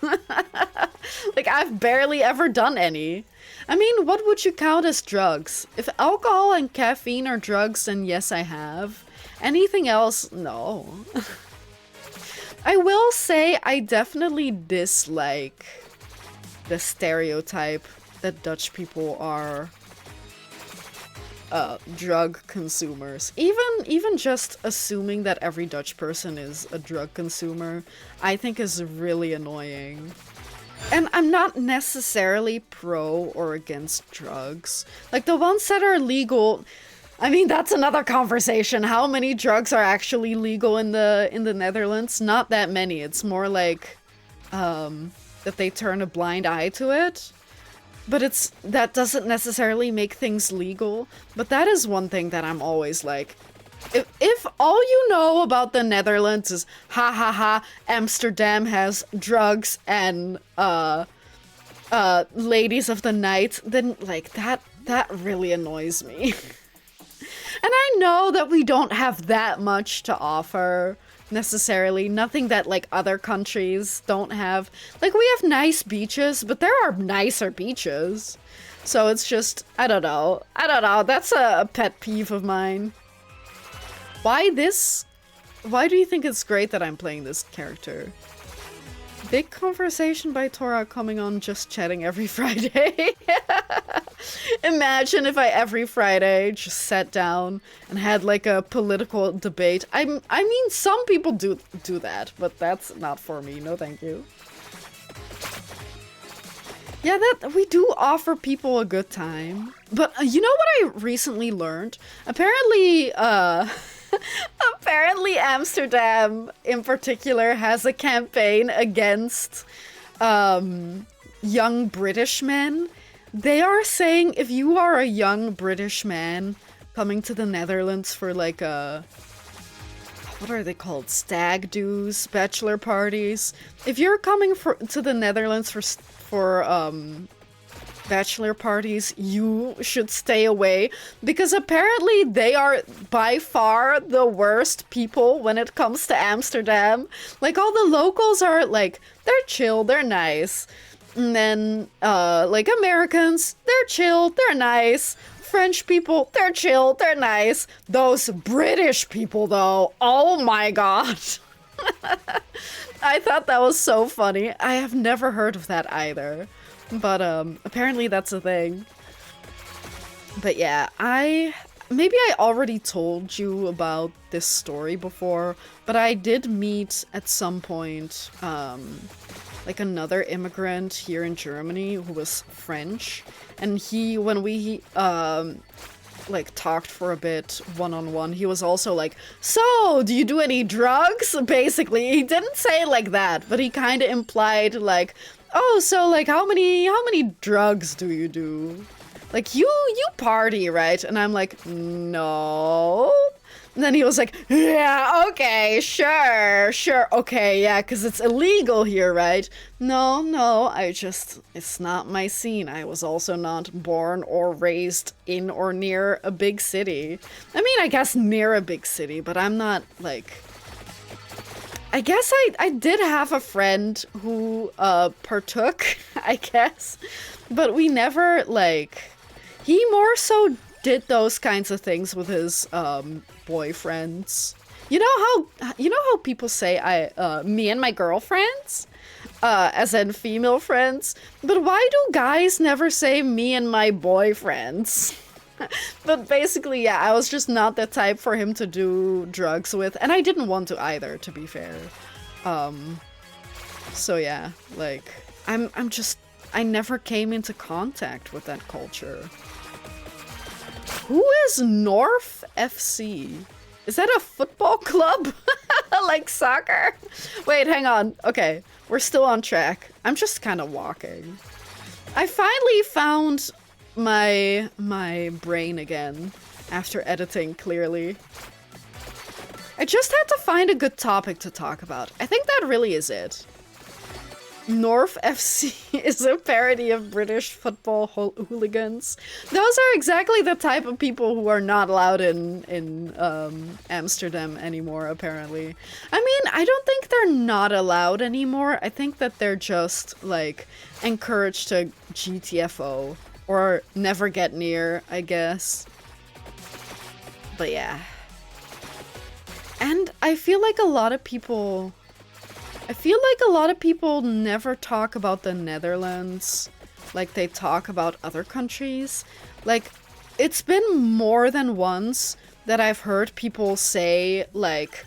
Like, I've barely ever done any. I mean, what would you count as drugs? If alcohol and caffeine are drugs, then yes, I have. Anything else? No. I will say I definitely dislike the stereotype that Dutch people are drug consumers. Even just assuming that every Dutch person is a drug consumer, I think is really annoying. And I'm not necessarily pro or against drugs. Like, the ones that are legal, I mean, that's another conversation. How many drugs are actually legal in the Netherlands? Not that many. It's more like that they turn a blind eye to it. But that doesn't necessarily make things legal. But that is one thing that I'm always like, if all you know about the Netherlands is ha ha ha, Amsterdam has drugs and ladies of the night, then like that really annoys me. And I know that we don't have that much to offer necessarily, nothing that like other countries don't have. Like, we have nice beaches, but there are nicer beaches. So it's just, I don't know, that's a pet peeve of mine. Why this Why do you think it's great that I'm playing this character? Big conversation by Tora coming on just chatting every Friday. Imagine if I every Friday just sat down and had like a political debate. I mean, some people do that, but that's not for me. No, thank you. Yeah, that we do offer people a good time. But you know what I recently learned? Apparently, apparently Amsterdam in particular has a campaign against young British men. They are saying if you are a young British man coming to the Netherlands for like a, what are they called? Stag do's, bachelor parties. If you're coming to the Netherlands for bachelor parties, you should stay away, because apparently they are by far the worst people when it comes to Amsterdam. Like, all the locals are like, they're chill, they're nice. And then like Americans, they're chill, they're nice. French people, they're chill, they're nice. Those British people though, oh my god. I thought that was so funny. I have never heard of that either. But apparently that's a thing. But yeah, maybe I already told you about this story before, but I did meet at some point like another immigrant here in Germany who was French, and when we like talked for a bit one-on-one, he was also like, so do you do any drugs? Basically, he didn't say it like that, but he kind of implied like, oh, so like how many drugs do you do? Like you party, right? And I'm like, no. And then he was like, yeah, okay, sure, okay, yeah, because it's illegal here, right? No, it's not my scene. I was also not born or raised in or near a big city. I mean, I guess near a big city, but I'm not, like... I guess I did have a friend who partook, I guess, but we never, like... He more so did those kinds of things with his boyfriends. You know how people say me and my girlfriends, as in female friends, but why do guys never say me and my boyfriends? But basically, yeah, I was just not the type for him to do drugs with, and I didn't want to either, to be fair. So yeah, like I never came into contact with that culture. Who is North FC? Is that a football club? Like soccer? Wait, hang on. Okay, we're still on track. I'm just kind of walking. I finally found my brain again after editing, clearly. I just had to find a good topic to talk about. I think that really is it. North FC is a parody of British football hooligans. Those are exactly the type of people who are not allowed in Amsterdam anymore, apparently. I mean, I don't think they're not allowed anymore. I think that they're just, like, encouraged to GTFO. Or never get near, I guess. But yeah. And I feel like a lot of people never talk about the Netherlands like they talk about other countries. Like, it's been more than once that I've heard people say, like,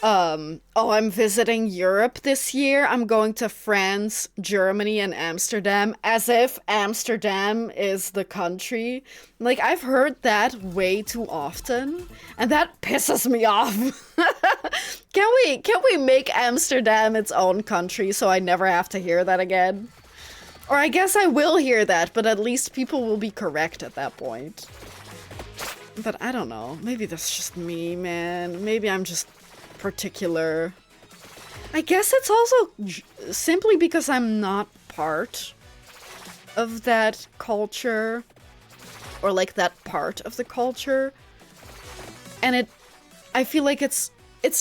oh, I'm visiting Europe this year. I'm going to France, Germany, and Amsterdam, as if Amsterdam is the country. Like, I've heard that way too often, and that pisses me off. Can we make Amsterdam its own country so I never have to hear that again? Or I guess I will hear that, but at least people will be correct at that point. But I don't know. Maybe that's just me, man. Maybe I'm just particular. I guess it's also simply because I'm not part of that culture, or like that part of the culture, and I feel like it's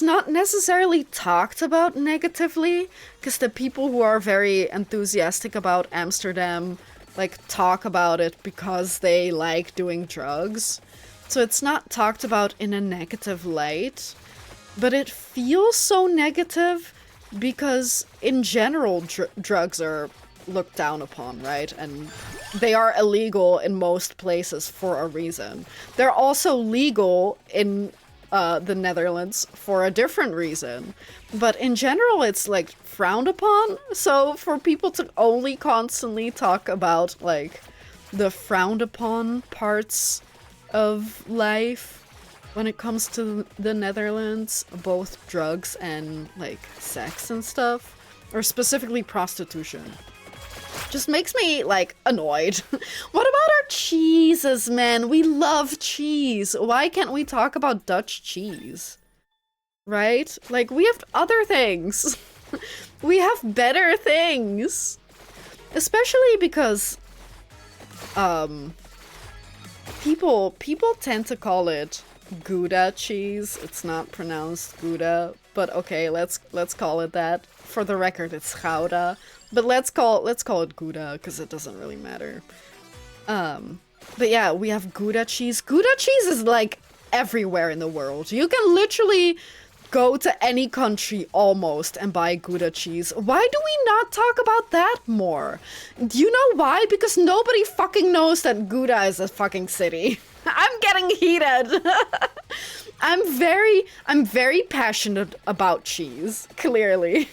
not necessarily talked about negatively, because the people who are very enthusiastic about Amsterdam like talk about it because they like doing drugs, so it's not talked about in a negative light. but it feels so negative because in general drugs are looked down upon, right? And they are illegal in most places for a reason. They're also legal in the Netherlands for a different reason. But in general, it's like frowned upon. So for people to only constantly talk about like the frowned upon parts of life when it comes to the Netherlands, both drugs and like sex and stuff, or specifically prostitution, just makes me like annoyed. What about our cheeses, man? We love cheese. Why can't we talk about Dutch cheese? Right? Like, we have other things. We have better things. Especially because people tend to call it Gouda cheese. It's not pronounced Gouda, but okay, let's call it that. For the record, it's Gouda, but let's call it Gouda because it doesn't really matter. But yeah, we have Gouda cheese. Gouda cheese is like everywhere in the world. You can literally go to any country almost and buy Gouda cheese. Why do we not talk about that more? Do you know why? Because nobody fucking knows that Gouda is a fucking city. I'm getting heated. I'm very passionate about cheese, clearly.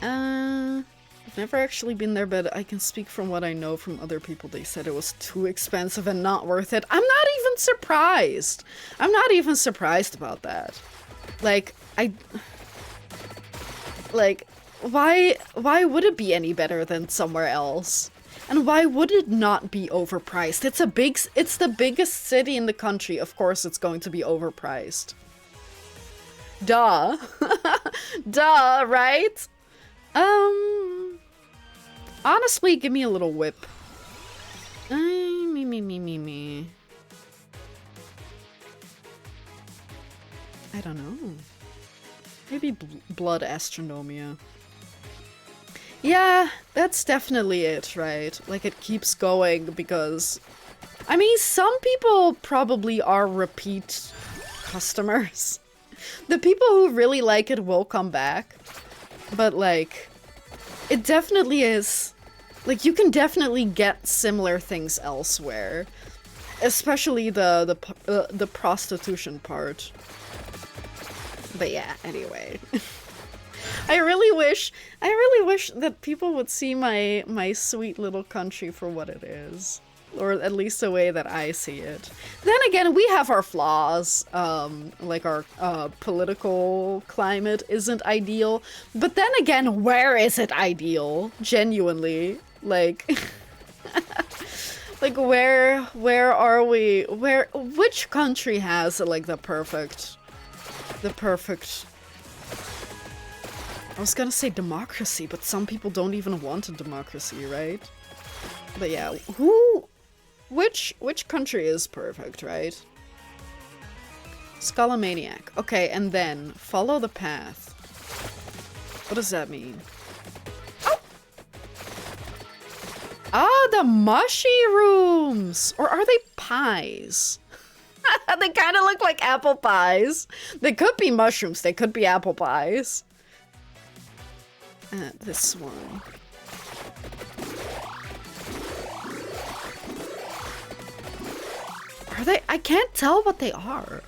I've never actually been there, but I can speak from what I know from other people. They said it was too expensive and not worth it. I'm not even surprised. I'm not even surprised about that. Like, why would it be any better than somewhere else? And why would it not be overpriced? It's the biggest city in the country. Of course it's going to be overpriced. Duh. Duh, right? Honestly, give me a little whip. Me. I don't know. Maybe blood astronomia. Yeah, that's definitely it, right? Like, it keeps going because... I mean, some people probably are repeat customers. The people who really like it will come back. But, like, it definitely is... Like, you can definitely get similar things elsewhere. Especially the prostitution part. But yeah, anyway. I really wish that people would see my sweet little country for what it is. Or at least the way that I see it. Then again, we have our flaws. Like our political climate isn't ideal. But then again, where is it ideal? Genuinely. Like... like, where are we? Which country has, like, the perfect... I was gonna say democracy, but some people don't even want a democracy, right? But yeah, which country is perfect, right? Scholomaniac. Okay, and then follow the path. What does that mean? Oh! Ah, the mushrooms! Or are they pies? They kind of look like apple pies. They could be mushrooms, they could be apple pies. This one. Are they? I can't tell what they are.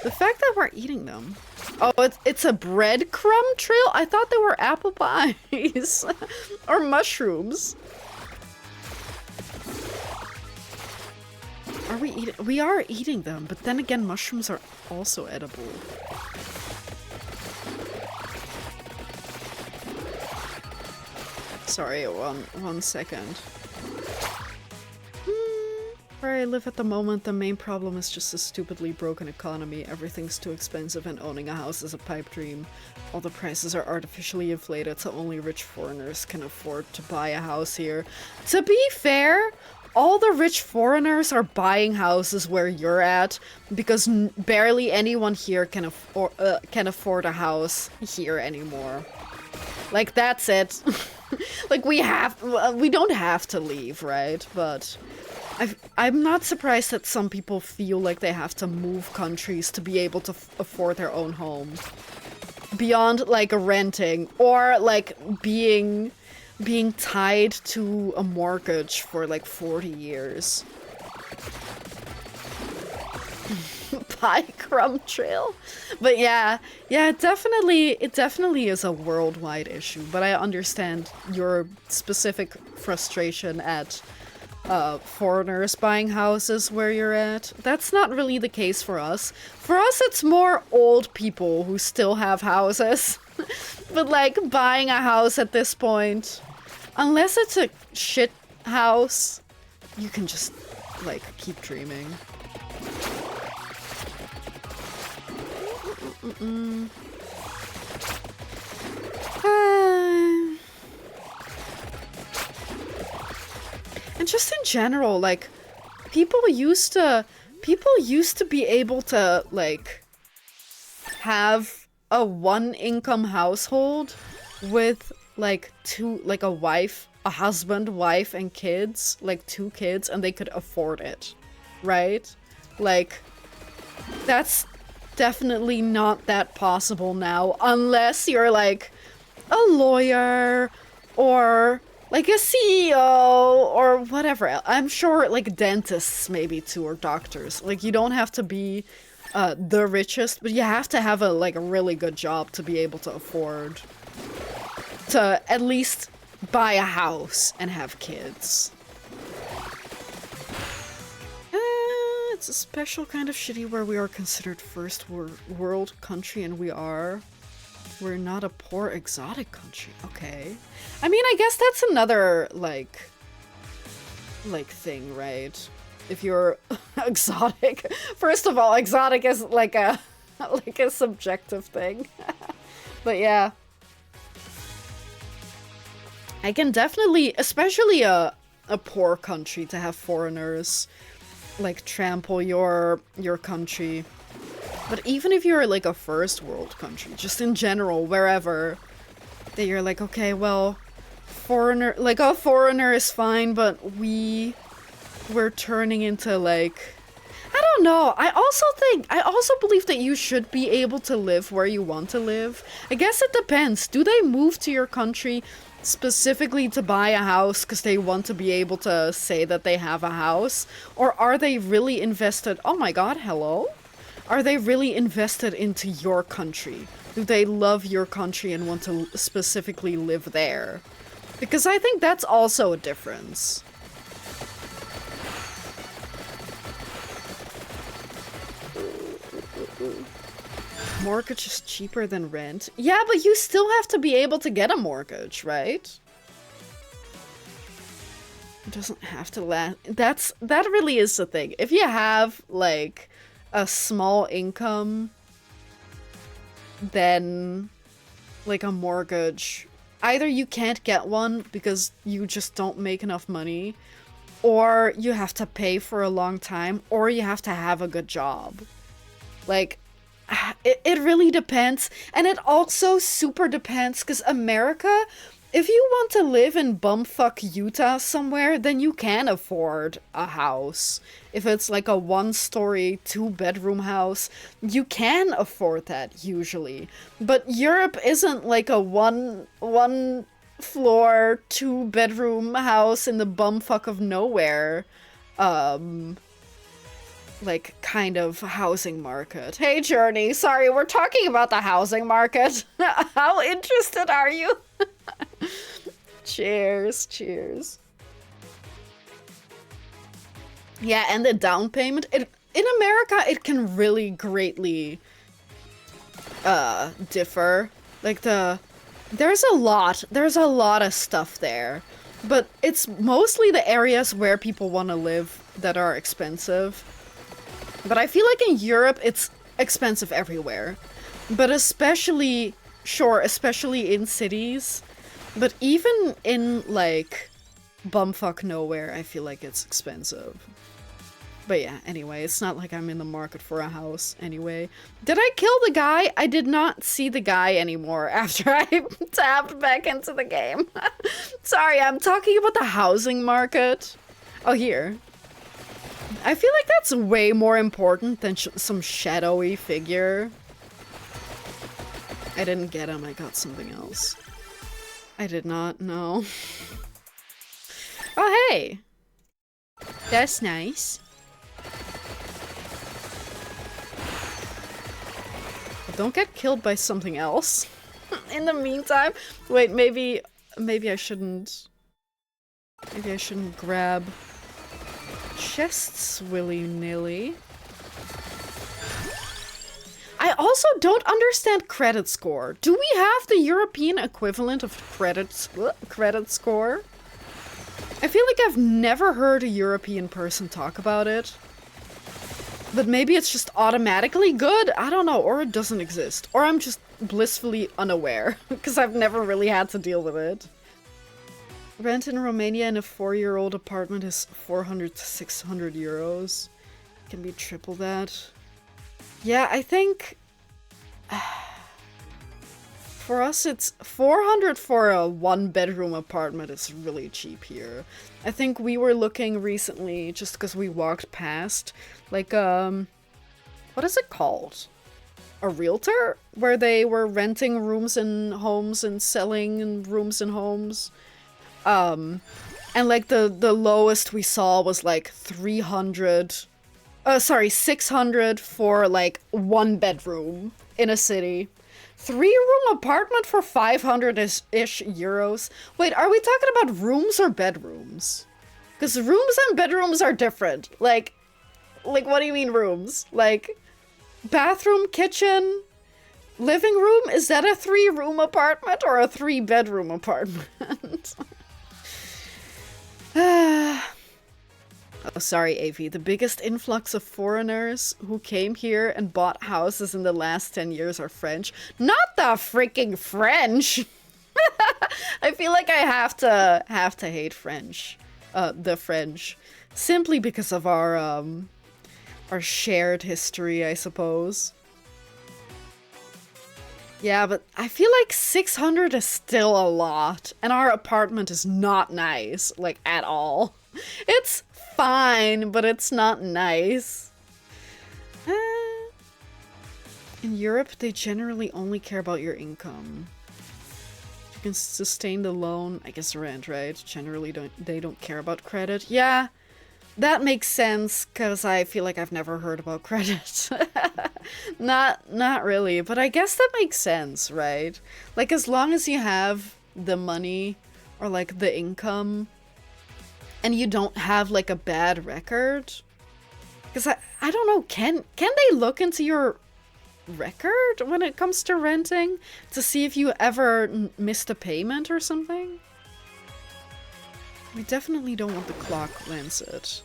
The fact that we're eating them. Oh, it's a breadcrumb trail? I thought they were apple pies. Or mushrooms. Are we eating? We are eating them, but then again, mushrooms are also edible. Sorry, one second. Where I live at the moment, the main problem is just a stupidly broken economy. Everything's too expensive and owning a house is a pipe dream. All the prices are artificially inflated, so only rich foreigners can afford to buy a house here. To be fair, all the rich foreigners are buying houses where you're at because barely anyone here can afford a house here anymore. Like, that's it. Like, we don't have to leave, right? But I'm not surprised that some people feel like they have to move countries to be able to afford their own home. Beyond, like, renting or, like, being tied to a mortgage for, like, 40 years. Pie crumb trail. But yeah, it definitely is a worldwide issue, but I understand your specific frustration at foreigners buying houses where you're at. That's not really the case for us. For us, it's more old people who still have houses. But like buying a house at this point, unless it's a shit house, you can just like keep dreaming. And just in general, like, people used to be able to, like, have a one-income household with, like, a husband, wife, and kids, like, 2 kids, and they could afford it, right? Like, that's definitely not that possible now, unless you're like a lawyer or like a CEO or whatever. I'm sure like dentists maybe too, or doctors. Like you don't have to be the richest, but you have to have a really good job to be able to afford to at least buy a house and have kids. It's a special kind of shitty where we are considered first world country and we're not a poor exotic country. Okay. I mean, I guess that's another like thing, right? If you're exotic. First of all, exotic is like a subjective thing. But yeah. I can definitely, especially a poor country, to have foreigners like trample your country. But even if you're like a first world country, just in general, wherever, that you're like, okay, well, a foreigner is fine, but we're turning into like, I don't know. I also believe that you should be able to live where you want to live. I guess it depends. Do they move to your country specifically to buy a house because they want to be able to say that they have a house? Or are they really invested? Oh my god, hello? Are they really invested into your country? Do they love your country and want to specifically live there? Because I think that's also a difference. Mortgage is cheaper than rent. Yeah, but you still have to be able to get a mortgage, right? It doesn't have to last. That really is the thing. If you have like a small income, then like a mortgage, either you can't get one because you just don't make enough money, or you have to pay for a long time, or you have to have a good job. Like, it really depends. And it also super depends, because America, if you want to live in bumfuck Utah somewhere, then you can afford a house. If it's like a 1-story, 2-bedroom house, you can afford that usually. But Europe isn't like a one floor, 2-bedroom house in the bumfuck of nowhere. Like, kind of housing market. Hey, Journey, sorry, we're talking about the housing market. How interested are you? Cheers, cheers. Yeah, and the down payment, in America, it can really greatly differ. Like, there's a lot of stuff there. But it's mostly the areas where people want to live that are expensive. But I feel like in Europe, it's expensive everywhere. But especially in cities. But even in, like, bumfuck nowhere, I feel like it's expensive. But yeah, anyway, it's not like I'm in the market for a house anyway. Did I kill the guy? I did not see the guy anymore after I tapped back into the game. Sorry, I'm talking about the housing market. Oh, here. I feel like that's way more important than some shadowy figure. I didn't get him, I got something else. I did not, no. Oh, hey! That's nice. But don't get killed by something else. In the meantime, wait, maybe I shouldn't. Maybe I shouldn't grab chests willy-nilly. I also don't understand credit score. Do we have the European equivalent of credit score? I feel like I've never heard a European person talk about it. But maybe it's just automatically good? I don't know, or it doesn't exist. Or I'm just blissfully unaware, because I've never really had to deal with it. Rent in Romania in a 4-year-old apartment is 400 to 600 euros. Can be triple that. Yeah, I think... for us, it's 400 for a 1-bedroom apartment is really cheap here. I think we were looking recently, just because we walked past, like, what is it called? A realtor? Where they were renting rooms in homes and selling rooms in homes. And like the lowest we saw was like 600 for like 1 bedroom in a city. 3-room apartment for 500-ish euros. Wait, are we talking about rooms or bedrooms? Because rooms and bedrooms are different. Like, what do you mean rooms? Like, bathroom, kitchen, living room? Is that a 3-room apartment or a 3-bedroom apartment? Oh, sorry, Avi. The biggest influx of foreigners who came here and bought houses in the last 10 years are French. Not the freaking French! I feel like I have to hate French. The French. Simply because of our shared history, I suppose. Yeah, but I feel like 600 is still a lot. And our apartment is not nice, like, at all. It's fine, but it's not nice. In Europe, they generally only care about your income. You can sustain the loan, I guess rent, right? Generally, they don't care about credit. Yeah, that makes sense, because I feel like I've never heard about credit. Not really, but I guess that makes sense, right? Like, as long as you have the money, or like the income, and you don't have like a bad record, because I don't know, can they look into your record when it comes to renting to see if you ever missed a payment or something? We definitely don't want the clock lancet.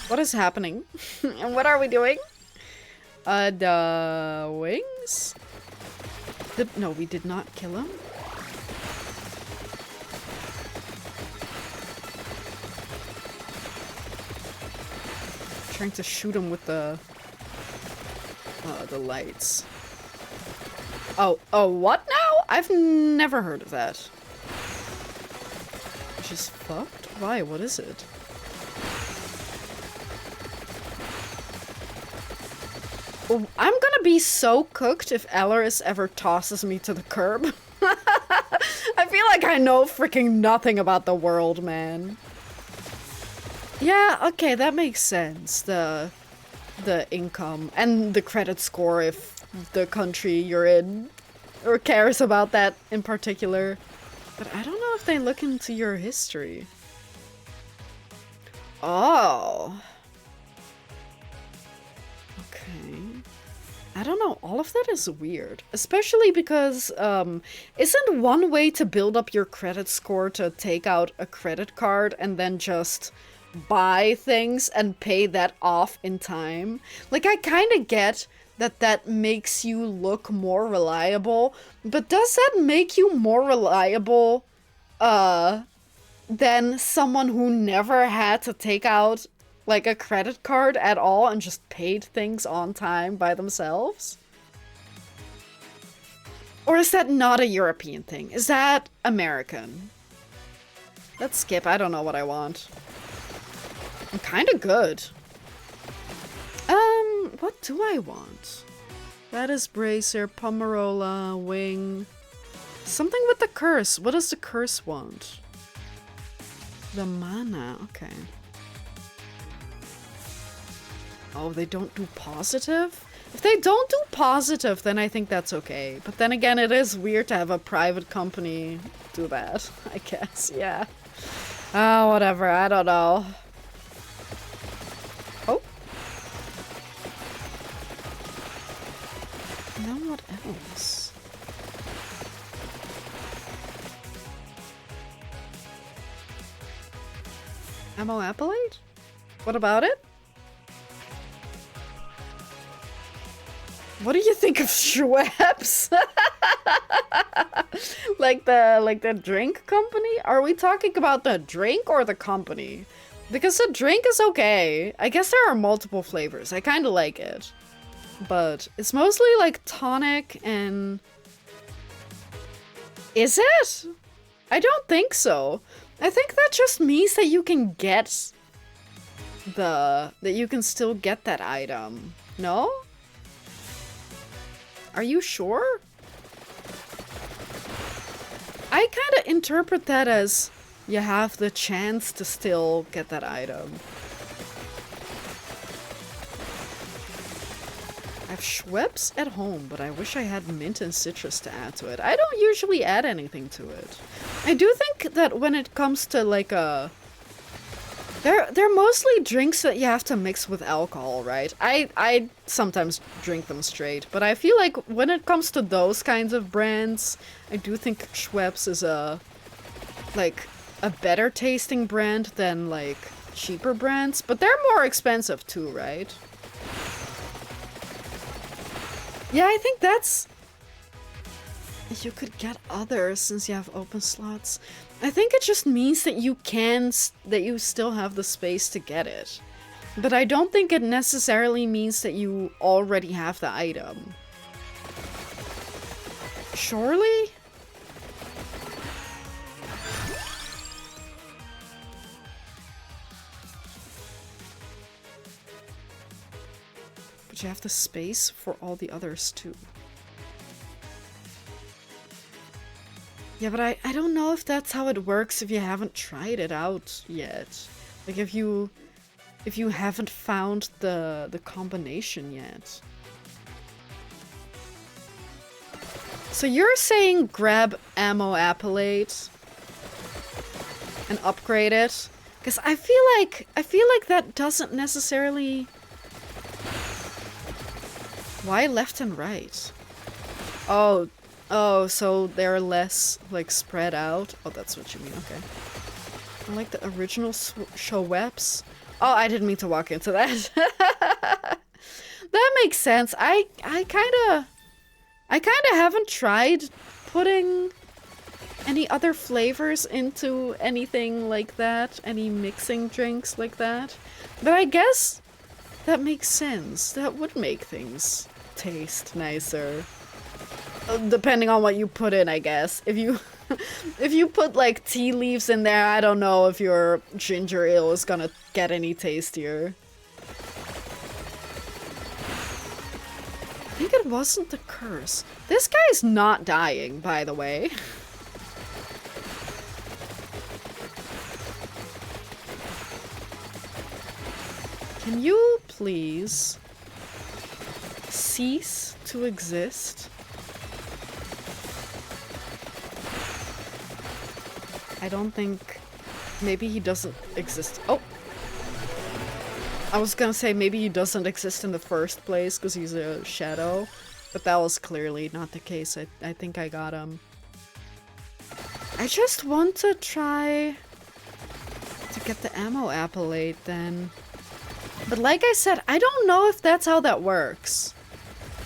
What is happening? And what are we doing? The wings? No, we did not kill him. Trying to shoot him with the lights. Oh, what now? I've never heard of that. Which is fucked? Why? What is it? Oh, I'm gonna be so cooked if Elleris ever tosses me to the curb. I feel like I know freaking nothing about the world, man. Yeah, okay, that makes sense. The income and the credit score if the country you're in or cares about that in particular. But I don't know if they look into your history. Oh. Okay. I don't know, all of that is weird. Especially because, isn't one way to build up your credit score to take out a credit card and then just buy things and pay that off in time? Like, I kind of get that makes you look more reliable, but does that make you more reliable than someone who never had to take out like a credit card at all and just paid things on time by themselves? Or is that not a European thing? Is that American? Let's skip. I don't know what I want. I'm kind of good. What do I want? That is Bracer, Pomerola, Wing. Something with the curse. What does the curse want? The mana. Okay. Oh, they don't do positive? If they don't do positive, then I think that's okay. But then again, it is weird to have a private company do that, I guess. Yeah. Oh, whatever. I don't know. Oh. Now what else? Ammo Appellate? What about it? What do you think of Schweppes? like the drink company? Are we talking about the drink or the company? Because the drink is okay. I guess there are multiple flavors. I kind of like it. But it's mostly like tonic and... Is it? I don't think so. I think that just means that you can get that you can still get that item. No? Are you sure? I kind of interpret that as you have the chance to still get that item. I have Schweppes at home, but I wish I had mint and citrus to add to it. I don't usually add anything to it. I do think that when it comes to like a... They're mostly drinks that you have to mix with alcohol, right? I sometimes drink them straight, but I feel like when it comes to those kinds of brands, I do think Schweppes is a better tasting brand than like cheaper brands, but they're more expensive too, right? Yeah, I think that's... You could get others since you have open slots. I think it just means that you still have the space to get it. But I don't think it necessarily means that you already have the item. Surely? But you have the space for all the others too. Yeah, but I don't know if that's how it works if you haven't tried it out yet. Like if you haven't found the combination yet. So you're saying grab Ammo Appellate and upgrade it? Because I feel like that doesn't necessarily... Why left and right? Oh, so they're less, like, spread out? Oh, that's what you mean, okay. I like the original Schweppes. Oh, I didn't mean to walk into that. That makes sense. I kinda haven't tried putting any other flavors into anything like that. Any mixing drinks like that. But I guess that makes sense. That would make things taste nicer. Depending on what you put in, I guess. If you put like tea leaves in there, I don't know if your ginger ale is gonna get any tastier. I think it wasn't the curse. This guy's not dying, by the way. Can you please cease to exist? I don't think... Maybe he doesn't exist. Oh! I was gonna say maybe he doesn't exist in the first place because he's a shadow. But that was clearly not the case. I think I got him. I just want to try to get the Ammo Appellate then. But like I said, I don't know if that's how that works.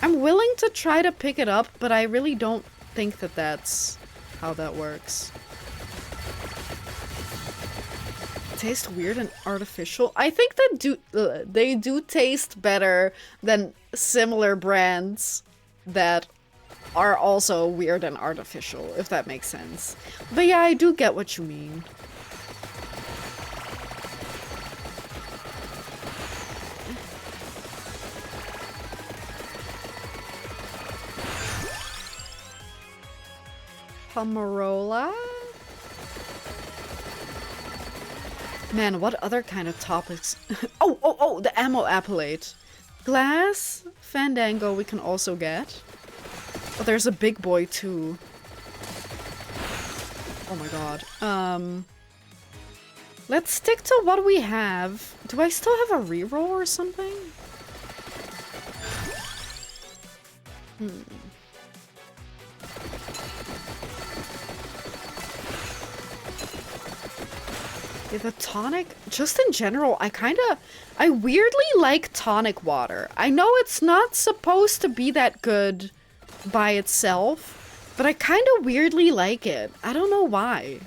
I'm willing to try to pick it up, but I really don't think that that's how that works. taste weird and artificial. I think that they do taste better than similar brands that are also weird and artificial, if that makes sense. But yeah, I do get what you mean. Pomerola? Man, what other kind of topics? Oh, the ammo appellate. Glass, Fandango we can also get. But there's a big boy too. Oh my god. Let's stick to what we have. Do I still have a reroll or something? Yeah, the tonic, just in general, I weirdly like tonic water. I know it's not supposed to be that good by itself, but I kind of weirdly like it. I don't know why.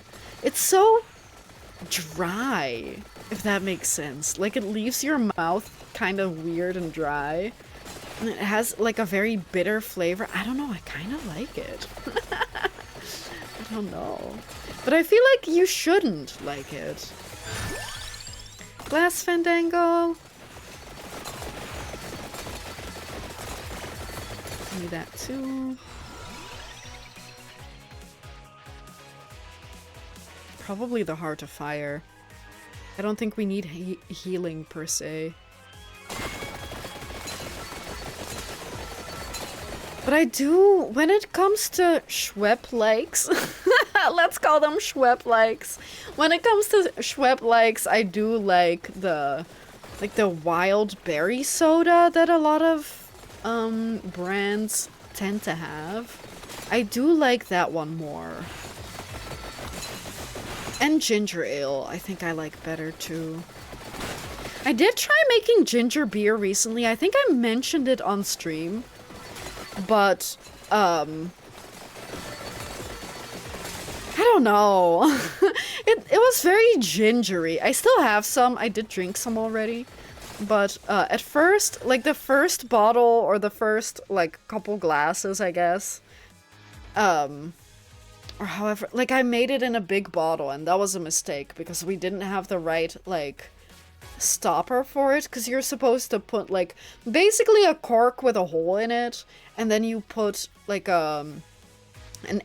It's so dry, if that makes sense. Like, it leaves your mouth kind of weird and dry. And it has, like, a very bitter flavor. I don't know, I kind of like it. I don't know. But I feel like you shouldn't like it. Glass Fandango. Give me that too. Probably the Heart of Fire. I don't think we need healing per se. But I do, when it comes to Schweppes-likes, let's call them Schweppes-likes. When it comes to Schweppes-likes, I do like the wild berry soda that a lot of brands tend to have. I do like that one more. And ginger ale, I think I like better too. I did try making ginger beer recently. I think I mentioned it on stream. But, I don't know. It was very gingery. I still have some. I did drink some already. But, at first, like, the first bottle, or the first, like, couple glasses, I guess, or however, like, I made it in a big bottle, and that was a mistake, because we didn't have the right, like, stopper for it, because you're supposed to put, like, basically a cork with a hole in it, and then you put, like, an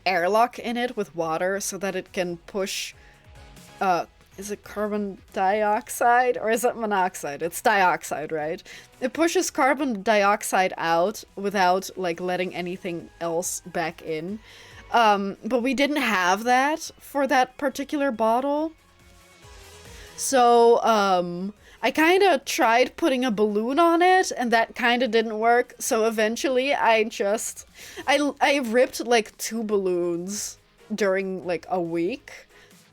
airlock in it with water so that it can push, is it carbon dioxide or is it monoxide? It's dioxide, right? It pushes carbon dioxide out without, like, letting anything else back in. But we didn't have that for that particular bottle. So, I kind of tried putting a balloon on it, and that kind of didn't work. So eventually, I ripped, like, 2 balloons during, like, a week.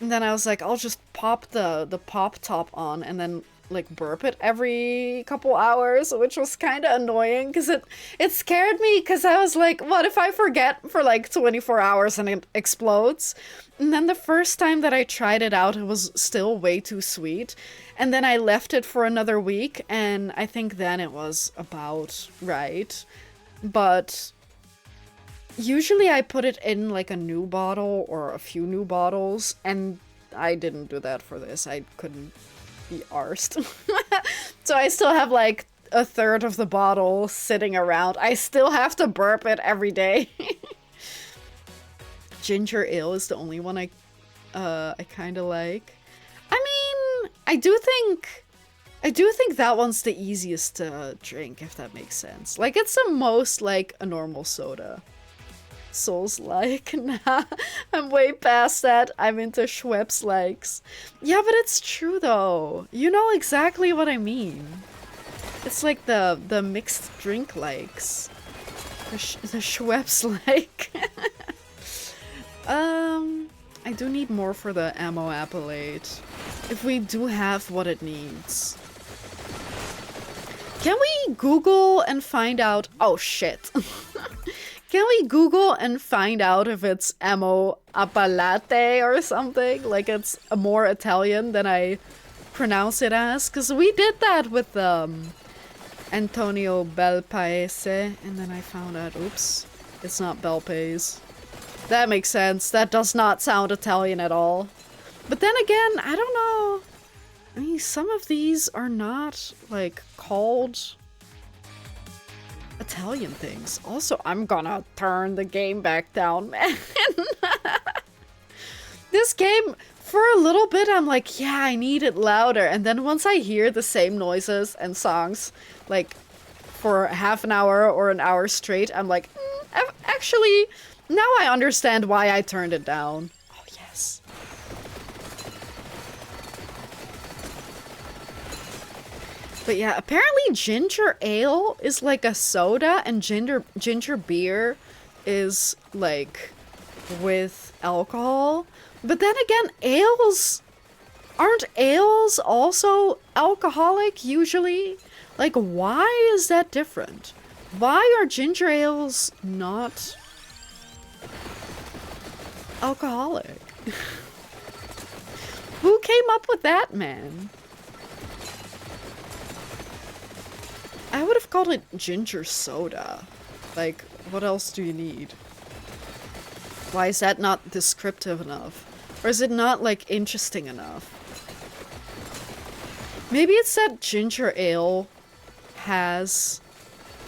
And then I was like, I'll just pop the pop top on and then, like, burp it every couple hours, which was kind of annoying, because it scared me, because I was like, what if I forget for, like, 24 hours and it explodes? And then the first time that I tried it out, it was still way too sweet. And then I left it for another week, and I think then it was about right. But usually I put it in, like, a new bottle or a few new bottles, and I didn't do that for this. I couldn't be arsed. So I still have, like, a third of the bottle sitting around. I still have to burp it every day. Ginger ale is the only one I kind of like. I mean, I do think that one's the easiest to drink, if that makes sense. Like, it's the most like a normal soda. Souls-like. Nah, I'm way past that. I'm into Schweppes-likes. Yeah, but it's true though. You know exactly what I mean. It's like the mixed drink likes. The Schweppes-like. I do need more for the ammo appellate. If we do have what it needs. Can we Google and find out? Oh shit. Can we Google and find out if it's ammo appellate or something? Like it's more Italian than I pronounce it as, because we did that with Antonio Belpaese, and then I found out, oops, it's not Belpaese. That makes sense. That does not sound Italian at all. But then again, I don't know. I mean, some of these are not, like, called Italian things. Also, I'm gonna turn the game back down, man. This game, for a little bit, I'm like, yeah, I need it louder. And then once I hear the same noises and songs, like, for half an hour or an hour straight, I'm like, actually, now I understand why I turned it down. Oh, yes. But yeah, apparently ginger ale is like a soda, and ginger beer is like with alcohol. But then again, aren't ales also alcoholic usually? Like, why is that different? Why are ginger ales not alcoholic? Who came up with that, man? I would have called it ginger soda. Like, what else do you need? Why is that not descriptive enough? Or is it not, like, interesting enough? Maybe it's that ginger ale has,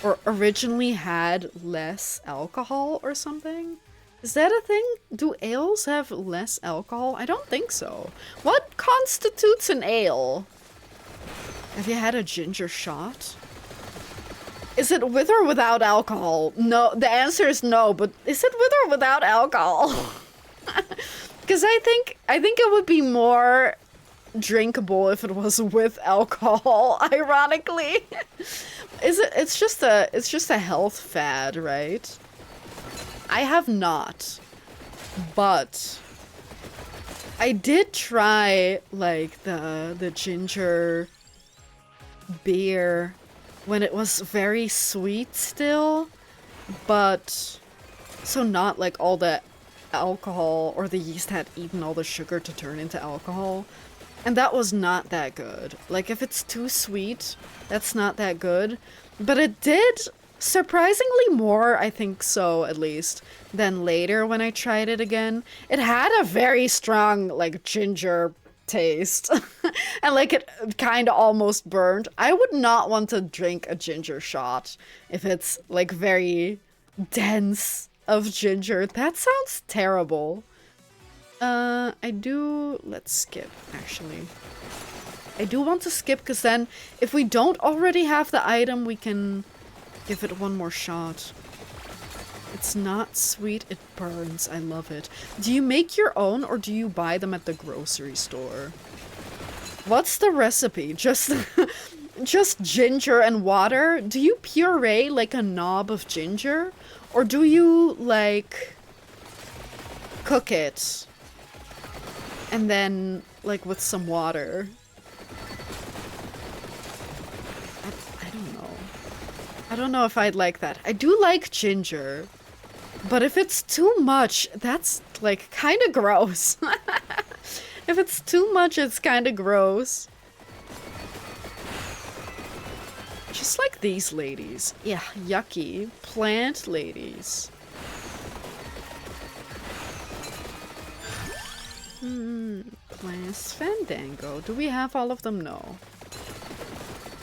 or originally had, less alcohol or something? Is that a thing? Do ales have less alcohol? I don't think so. What constitutes an ale? Have you had a ginger shot? Is it with or without alcohol? No, the answer is no, but is it with or without alcohol? Because I think it would be more drinkable if it was with alcohol, ironically. It's just a health fad, right? I have not, but I did try like the ginger beer when it was very sweet still, but so not like all the alcohol, or the yeast had eaten all the sugar to turn into alcohol. And that was not that good. Like, if it's too sweet, that's not that good. But it did surprisingly more, I think so at least, than later when I tried it again. It had a very strong, like, ginger taste. And, like, it kind of almost burned. I would not want to drink a ginger shot if it's, like, very dense of ginger. That sounds terrible. Let's skip, actually. I do want to skip, because then, if we don't already have the item, we can give it one more shot. It's not sweet, it burns. I love it. Do you make your own, or do you buy them at the grocery store? What's the recipe? Just ginger and water? Do you puree, like, a knob of ginger? Or do you, like, cook it? And then, like, with some water? I don't know. I don't know if I'd like that. I do like ginger. But if it's too much, that's, like, kind of gross. If it's too much, it's kind of gross. Just like these ladies. Yeah, yucky. Plant ladies. Plants Fandango. Do we have all of them? No.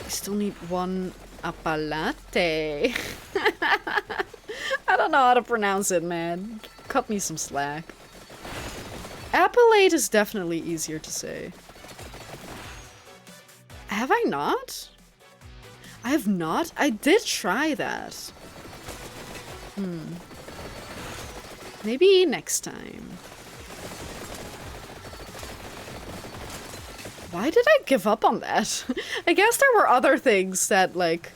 We still need one Appalate. I don't know how to pronounce it, man. Cut me some slack. Appalate is definitely easier to say. Have I not? I have not? I did try that. Maybe next time. Why did I give up on that? I guess there were other things that, like,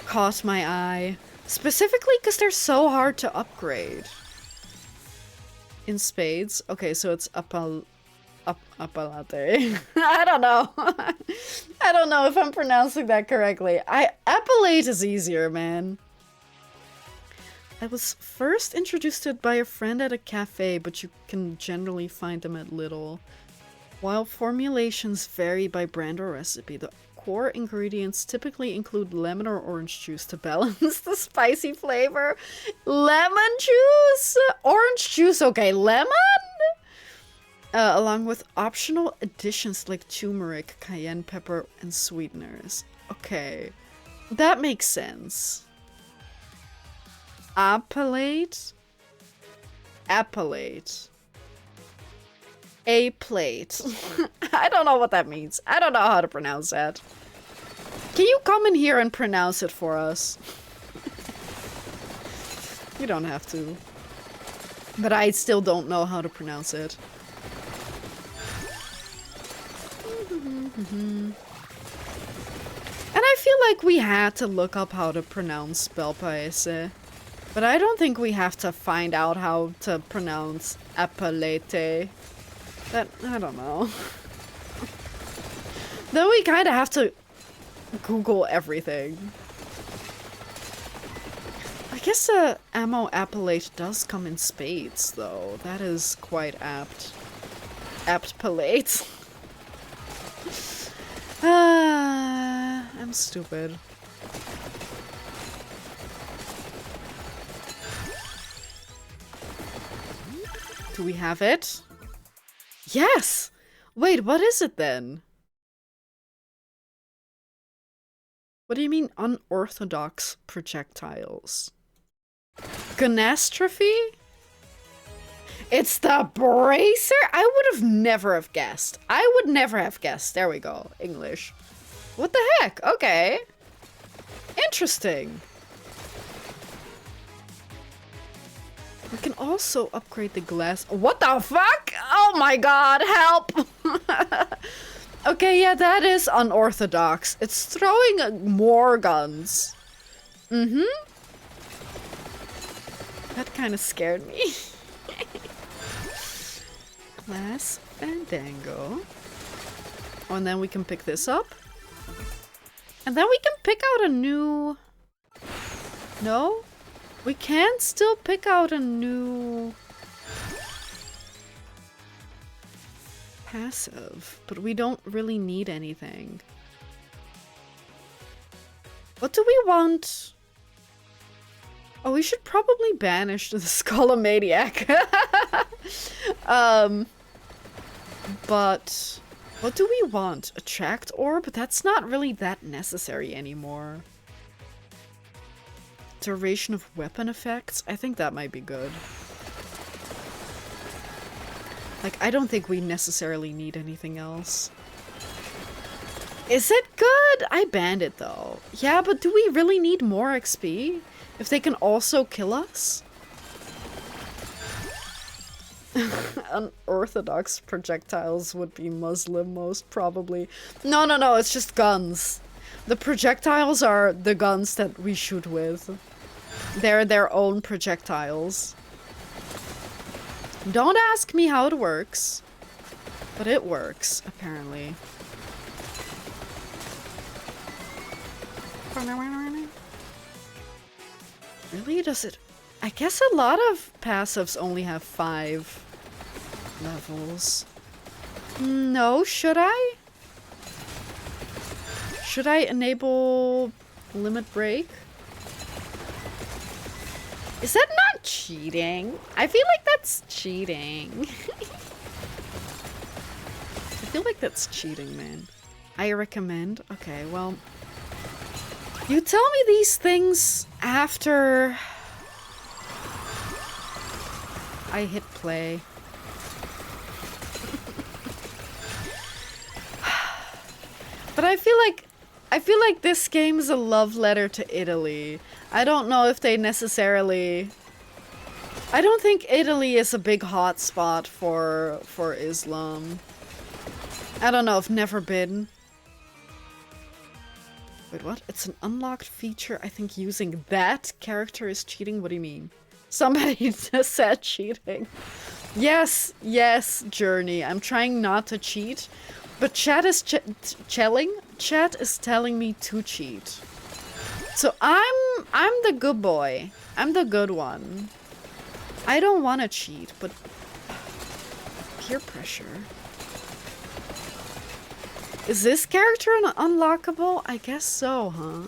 caught my eye. Specifically because they're so hard to upgrade. In spades? Okay, so it's Appalate. I don't know. I don't know if I'm pronouncing that correctly. Appalate is easier, man. I was first introduced to it by a friend at a cafe, but you can generally find them at Lidl. While formulations vary by brand or recipe, the core ingredients typically include lemon or orange juice to balance the spicy flavor. Lemon juice? Orange juice, okay. Lemon? Along with optional additions like turmeric, cayenne pepper, and sweeteners. Okay. That makes sense. Appellate? Appellate. A plate. I don't know what that means. I don't know how to pronounce that. Can you come in here and pronounce it for us? You don't have to. But I still don't know how to pronounce it. And I feel like we had to look up how to pronounce bel paese. But I don't think we have to find out how to pronounce appellate. That, I don't know. Then we kind of have to Google everything. I guess ammo appellate does come in spades, though. That is quite apt. Apt palate. I'm stupid. Do we have it? Yes! Wait, what is it then? What do you mean unorthodox projectiles? Ganastrophe? It's the bracer? I would have never have guessed. I would never have guessed. There we go. English. What the heck? Okay. Interesting. We can also upgrade the glass. What the fuck? Oh my god, help! Okay, yeah, that is unorthodox. It's throwing more guns. Mm-hmm. That kind of scared me. Glass Fandango. Oh, and then we can pick this up. And then we can pick out a new... No? We can still pick out a new... passive, but we don't really need anything. What do we want? Oh, we should probably banish the Skullomaniac. But what do we want? Attract orb? That's not really that necessary anymore. Duration of weapon effects? I think that might be good. Like, I don't think we necessarily need anything else. Is it good? I banned it though. Yeah, but do we really need more XP? If they can also kill us? Unorthodox projectiles would be Muslim most probably. No, no, no, it's just guns. The projectiles are the guns that we shoot with. They're their own projectiles. Don't ask me how it works. But it works, apparently. Really? Does it? I guess a lot of passives only have 5 levels. No, should I? Should I enable limit break? Is that not cheating? I feel like that's cheating. I feel like that's cheating, man. I recommend. Okay, well, you tell me these things after I hit play. But I feel like this game is a love letter to Italy. I don't know if they necessarily... I don't think Italy is a big hotspot for Islam. I don't know, I've never been. Wait, what? It's an unlocked feature. I think using that character is cheating? What do you mean? Somebody just said cheating. Yes, yes, Journey. I'm trying not to cheat. But chat is Chat is telling me to cheat. So I'm the good boy. I'm the good one. I don't want to cheat, but peer pressure. Is this character unlockable? I guess so, huh?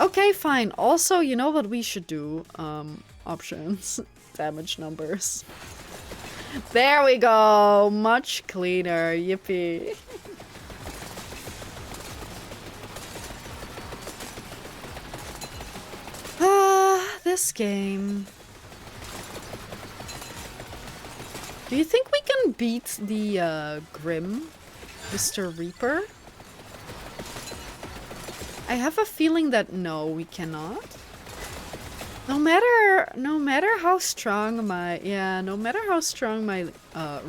Okay, fine. Also, you know what we should do? Options. Damage numbers. There we go! Much cleaner. Yippee. This game. Do you think we can beat the, Grim, Mr. Reaper? I have a feeling that no, we cannot. No matter how strong my,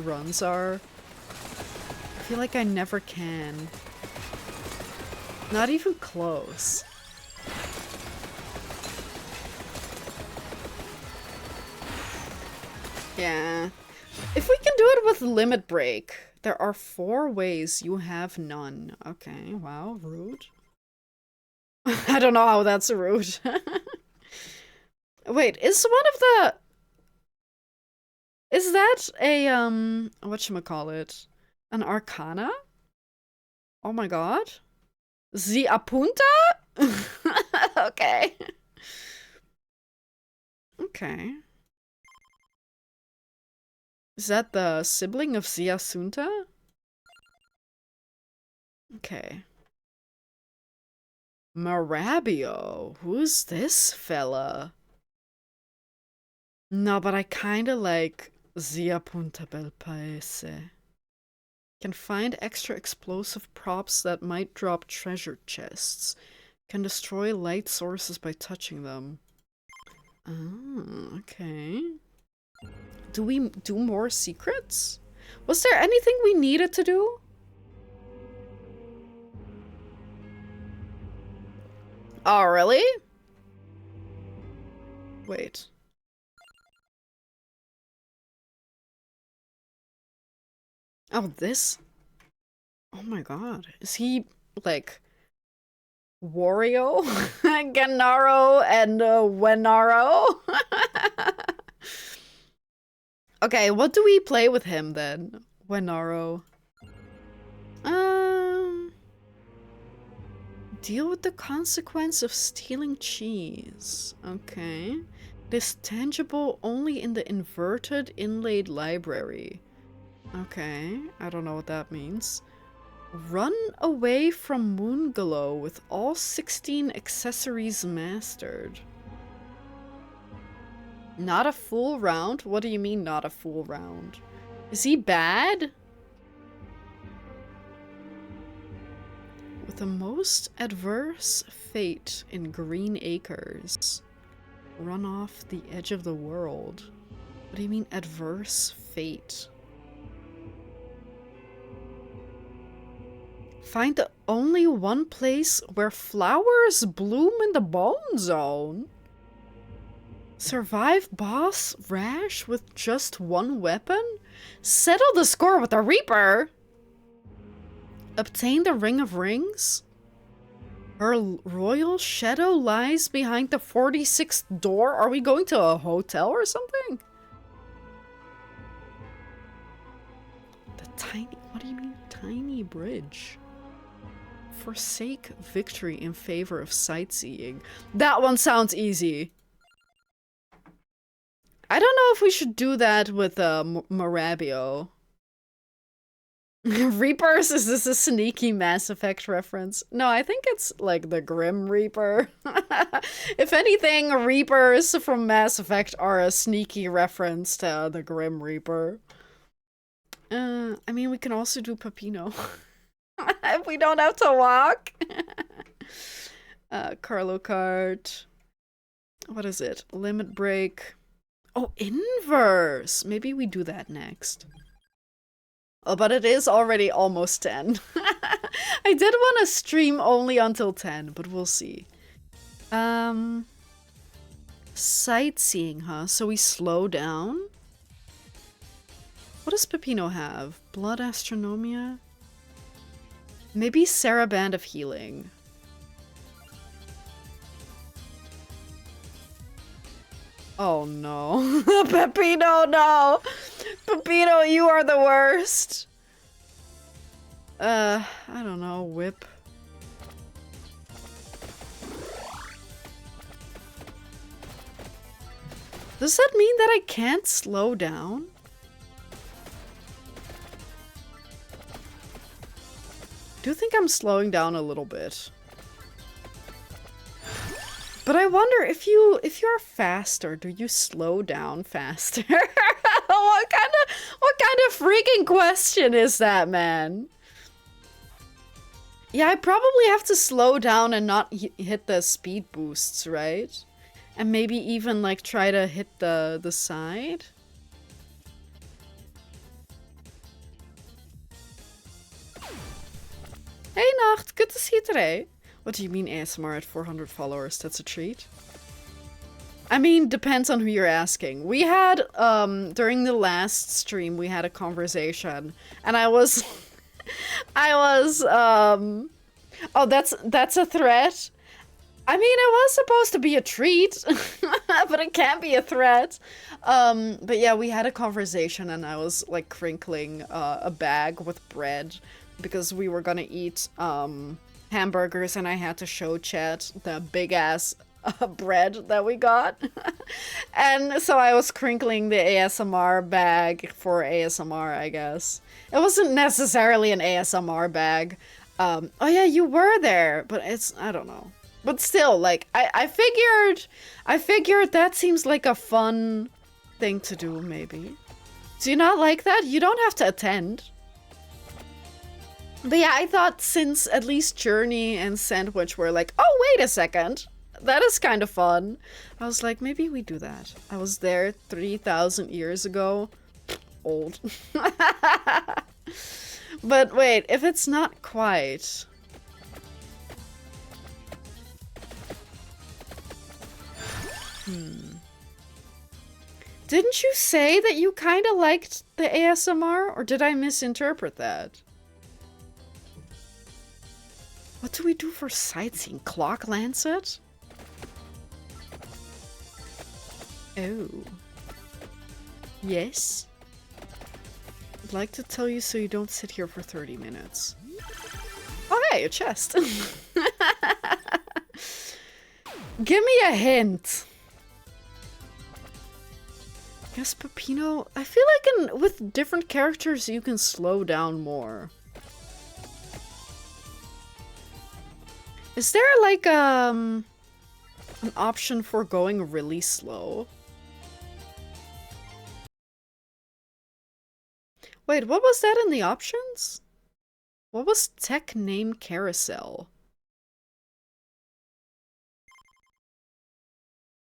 runs are, I feel like I never can. Not even close. Yeah. If we can do it with limit break, there are 4 ways, you have none. Okay, wow, rude. I don't know how that's rude. Wait, is that a, whatchamacallit? An arcana? Oh my god. The Apunta? Okay. Okay. Is that the sibling of Ziasunta? Okay. Marabio. Who's this fella? No, but I kinda like Ziapunta bel paese. Can find extra explosive props that might drop treasure chests. Can destroy light sources by touching them. Oh, okay. Do we do more secrets? Was there anything we needed to do? Oh, really? Wait. Oh, this? Oh my god. Is he, like, Wario? Gennaro and Wenaro? Okay, what do we play with him then? Wenaro. Deal with the consequence of stealing cheese. Okay. It is tangible only in the inverted inlaid library. Okay, I don't know what that means. Run away from Moonglow with all 16 accessories mastered. Not a full round? What do you mean not a full round? Is he bad? With the most adverse fate in Green Acres. Run off the edge of the world. What do you mean adverse fate? Find the only one place where flowers bloom in the Bone Zone. Survive boss Rash with just 1 weapon? Settle the score with the Reaper! Obtain the Ring of Rings? Her royal shadow lies behind the 46th door? Are we going to a hotel or something? The tiny... What do you mean tiny bridge? Forsake victory in favor of sightseeing. That one sounds easy. I don't know if we should do that with Marabio. Reapers? Is this a sneaky Mass Effect reference? No, I think it's like the Grim Reaper. If anything, Reapers from Mass Effect are a sneaky reference to the Grim Reaper. I mean, we can also do Peppino. If we don't have to walk. Carlo Kart. What is it? Limit break. Oh, inverse! Maybe we do that next. Oh, but it is already almost 10. I did want to stream only until 10, but we'll see. Sightseeing, huh? So we slow down? What does Peppino have? Blood Astronomia? Maybe Saraband of Healing. Oh no. Peppino, no! Peppino, you are the worst! I don't know, whip. Does that mean that I can't slow down? Do you think I'm slowing down a little bit? But I wonder if you're faster, do you slow down faster? what kind of freaking question is that, man? Yeah, I probably have to slow down and not hit the speed boosts, right? And maybe even like try to hit the side. Hey Nacht, good to see you today. What do you mean ASMR at 400 followers? That's a treat. I mean, depends on who you're asking. We had, during the last stream, we had a conversation, and I was, oh, that's a threat? I mean, it was supposed to be a treat, but it can't be a threat. But yeah, we had a conversation, and I was, like, crinkling, a bag with bread, because we were gonna eat, hamburgers, and I had to show chat the big-ass bread that we got. And so I was crinkling the ASMR bag for ASMR, I guess. It wasn't necessarily an ASMR bag. Oh yeah, you were there, but it's, I don't know. But still, like, I figured that seems like a fun thing to do, maybe. Do you not like that? You don't have to attend. But yeah, I thought since at least Journey and Sandwich were like, oh, wait a second. That is kind of fun. I was like, maybe we do that. I was there 3,000 years ago. Old. But wait, if it's not quite... Didn't you say that you kind of liked the ASMR? Or did I misinterpret that? What do we do for sightseeing? Clock Lancet? Oh. Yes? I'd like to tell you so you don't sit here for 30 minutes. Oh, hey, a chest. Give me a hint. Yes, Peppino. I feel like with different characters you can slow down more. Is there like an option for going really slow? Wait, what was that in the options? What was tech name carousel?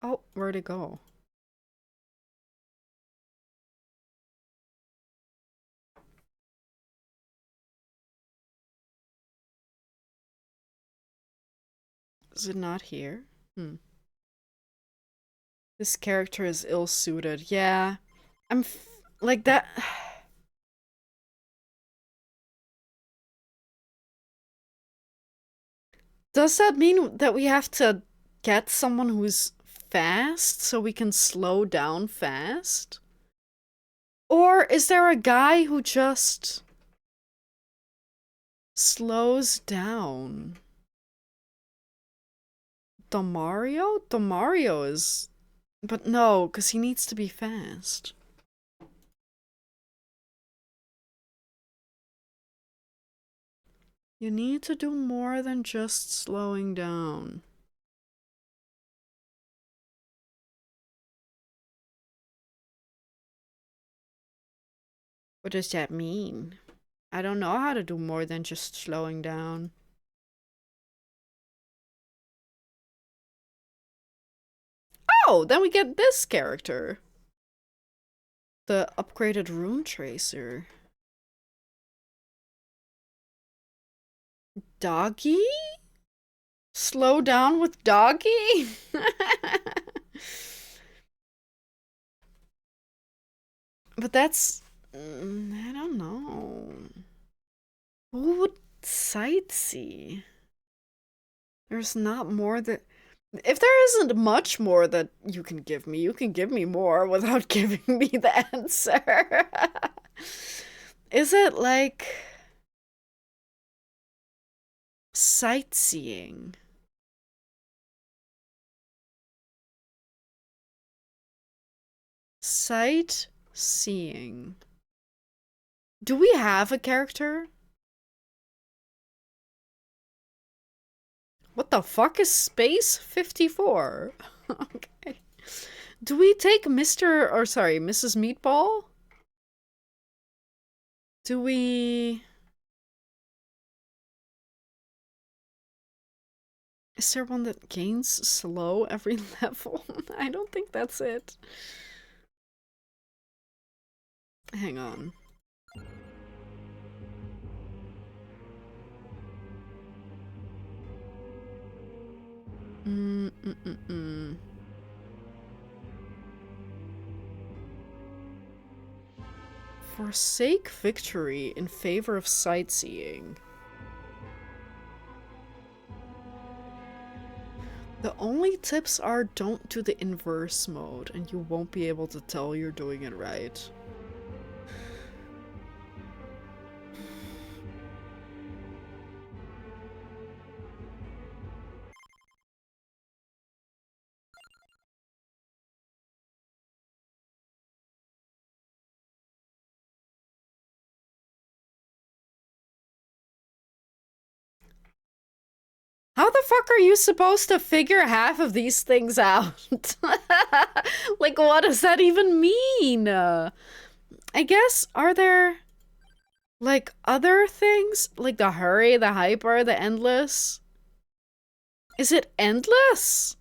Oh, where'd it go? Is it not here? This character is ill-suited. Yeah. Like that... Does that mean that we have to get someone who's fast so we can slow down fast? Or is there a guy who just slows down? Demario? Demario is... But no, because he needs to be fast. You need to do more than just slowing down. What does that mean? I don't know how to do more than just slowing down. Oh, then we get this character. The upgraded rune tracer. Doggy? Slow down with doggy? But that's... I don't know. Who would sightsee? There's not more that... If there isn't much more that you can give me more without giving me the answer. Is it like... Sightseeing. Sightseeing. Do we have a character? What the fuck is Space 54? Okay. Do we take Mrs. Meatball? Do we... Is there one that gains slow every level? I don't think that's it. Hang on. Forsake victory in favor of sightseeing. The only tips are don't do the inverse mode and you won't be able to tell you're doing it right. How the fuck are you supposed to figure half of these things out? Like, what does that even mean? I guess, are there, like, other things? Like the hurry, the hyper, the endless? Is it endless?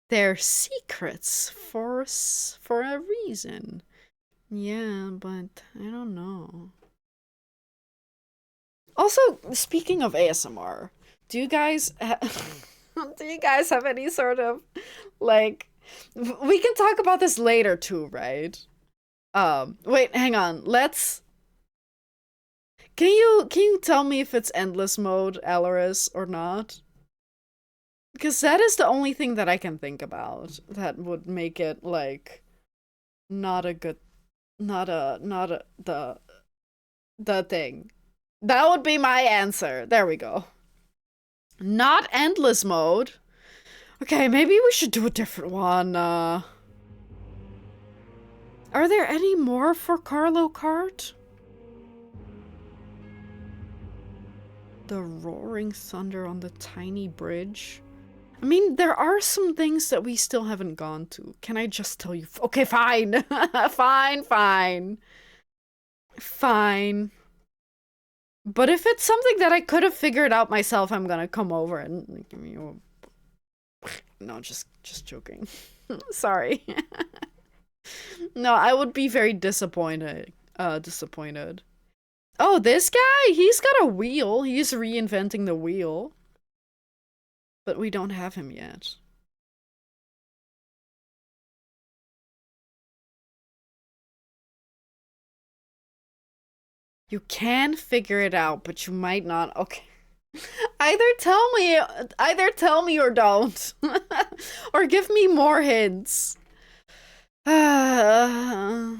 They're secrets for a reason. Yeah, but I don't know. Also, speaking of ASMR, do you guys do you guys have any sort of like we can talk about this later too, right? Wait, hang on. Can you tell me if it's endless mode, Alaris, or not? Because that is the only thing that I can think about that would make it like not a good not a the thing. That would be my answer. There we go. Not endless mode. Okay, maybe we should do a different one. Are there any more for Carlo Kart? The roaring thunder on the tiny bridge. I mean, there are some things that we still haven't gone to. Can I just tell you? Okay, fine. Fine. But if it's something that I could have figured out myself, I'm gonna come over and give you a... No, just joking. Sorry. No, I would be very disappointed. Oh, this guy? He's got a wheel. He's reinventing the wheel. But we don't have him yet. You can figure it out, but you might not. Okay. Either tell me or don't. Or give me more hints. What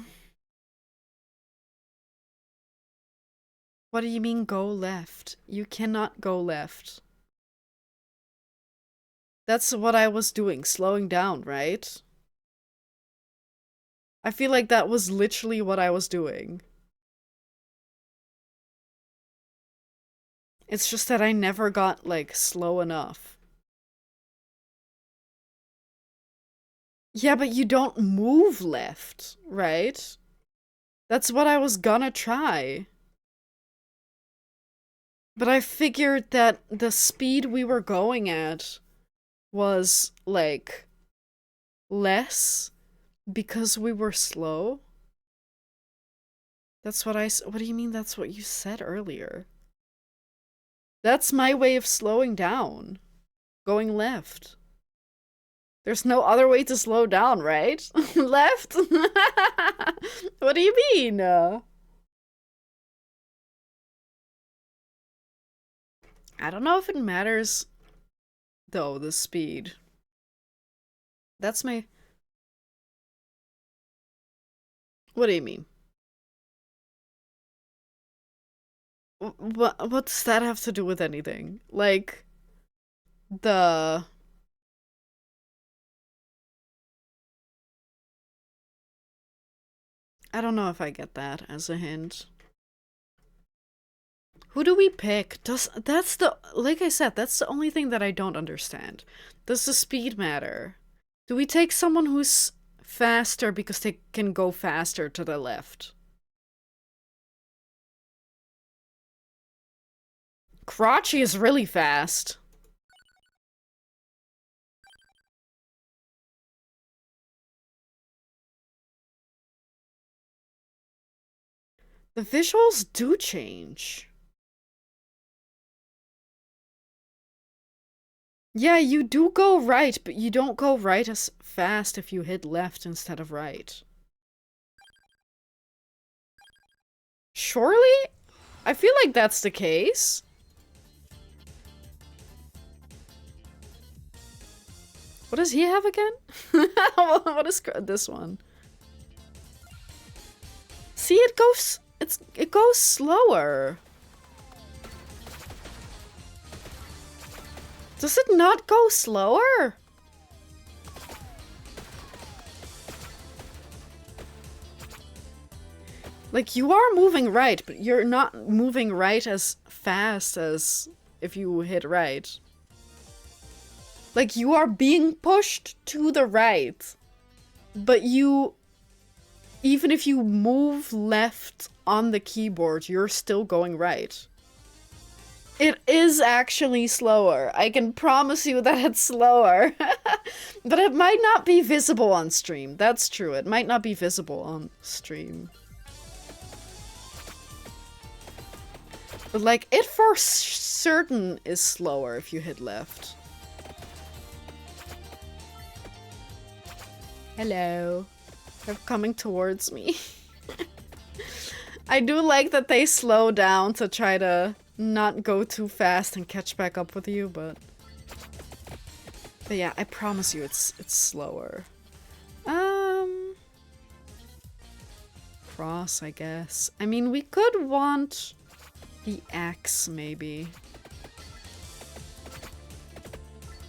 do you mean go left? You cannot go left. That's what I was doing, slowing down, right? I feel like that was literally what I was doing. It's just that I never got, like, slow enough. Yeah, but you don't move left, right? That's what I was gonna try. But I figured that the speed we were going at was, like, less because we were slow. That's what what do you mean that's what you said earlier? That's my way of slowing down. Going left. There's no other way to slow down, right? Left? What do you mean? I don't know if it matters, though, the speed. That's my... What do you mean? What does that have to do with anything? Like, the... I don't know if I get that as a hint. Who do we pick? That's the, like I said, that's the only thing that I don't understand. Does the speed matter? Do we take someone who's faster because they can go faster to the left? Crotchy is really fast. The visuals do change. Yeah, you do go right, but you don't go right as fast if you hit left instead of right. Surely? I feel like that's the case. What does he have again? What is this one? See, it goes slower. Does it not go slower? Like, you are moving right, but you're not moving right as fast as if you hit right. Like, you are being pushed to the right, but you... Even if you move left on the keyboard, you're still going right. It is actually slower. I can promise you that it's slower. But it might not be visible on stream. That's true. It might not be visible on stream. But like, it for certain is slower if you hit left. Hello. They're coming towards me. I do like that they slow down to try to not go too fast and catch back up with you, but yeah, I promise you it's slower. Cross, I guess. I mean, we could want the axe, maybe.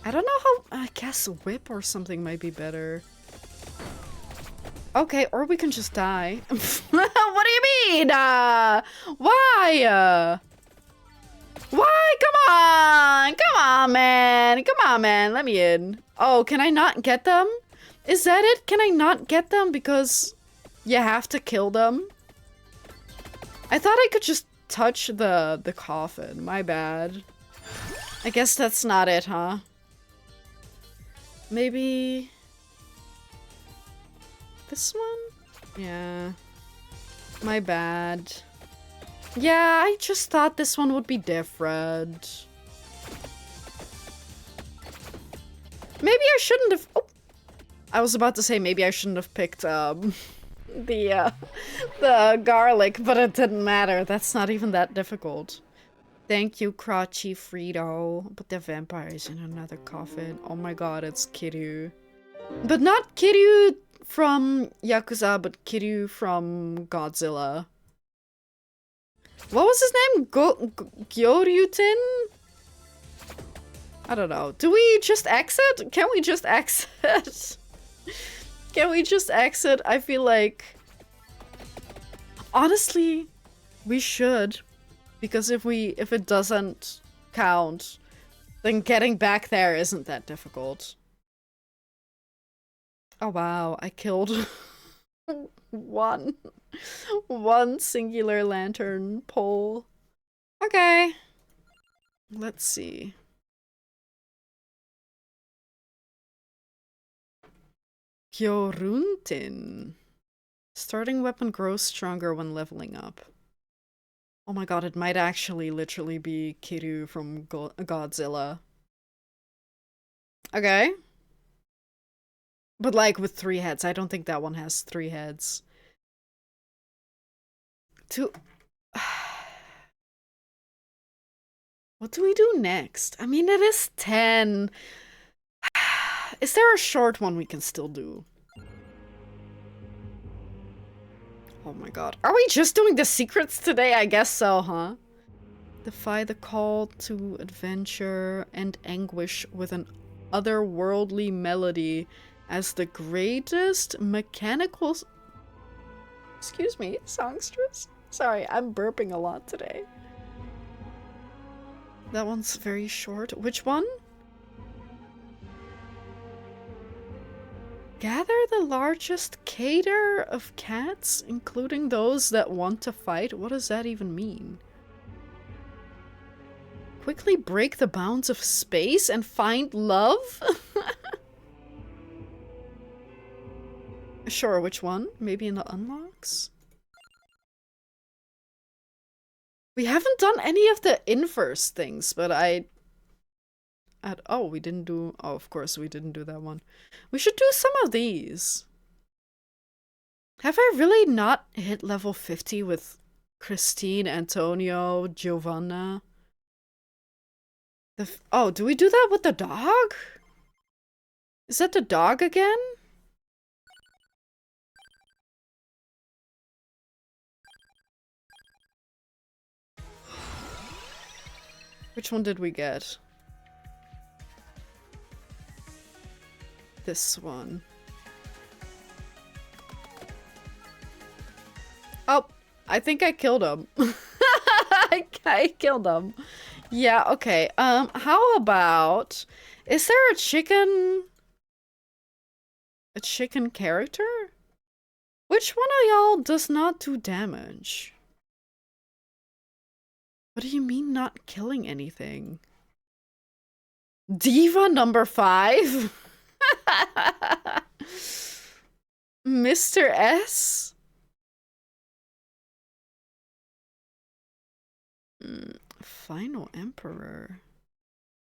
I don't know how... I guess whip or something might be better. Okay, or we can just die. What do you mean? Why? Why? Come on! Come on, man! Come on, man! Let me in. Oh, can I not get them? Is that it? Can I not get them because you have to kill them? I thought I could just touch the coffin. My bad. I guess that's not it, huh? Maybe... this one? Yeah. My bad. Yeah, I just thought this one would be different. Maybe I shouldn't have... Oh! I was about to say maybe I shouldn't have picked, the garlic, but it didn't matter. That's not even that difficult. Thank you, Crotchy Frito. But the vampire is in another coffin. Oh my god, it's Kiryu. But not Kiryu from Yakuza, but Kiryu from Godzilla. What was his name? Gyoryutin? I don't know. Do we just exit? Can we just exit? Can we just exit? I feel like... honestly, we should. Because if it doesn't count, then getting back there isn't that difficult. Oh wow, I killed one singular lantern pole. Okay. Let's see. Gyoruntin. Starting weapon grows stronger when leveling up. Oh my god, it might actually literally be Kiryu from Godzilla. Okay. But like with 3 heads. I don't think that one has 3 heads. What do we do next? I mean, it is 10. Is there a short one we can still do? Oh my god. Are we just doing the secrets today? I guess so, huh? Defy the call to adventure and anguish with an otherworldly melody as the greatest mechanical... Excuse me, songstress? Sorry, I'm burping a lot today. That one's very short. Which one? Gather the largest cater of cats, including those that want to fight? What does that even mean? Quickly break the bounds of space and find love? Sure, which one? Maybe in the unlocks? We haven't done any of the inverse things, but oh, we didn't do... Oh, of course we didn't do that one. We should do some of these. Have I really not hit level 50 with Christine, Antonio, Giovanna? Oh, do we do that with the dog? Is that the dog again? Which one did we get? This one. Oh, I think I killed him. I killed him. Yeah, okay. How about... Is there a chicken... A chicken character? Which one of y'all does not do damage? What do you mean not killing anything? Diva number 5? Mr. S? Final Emperor.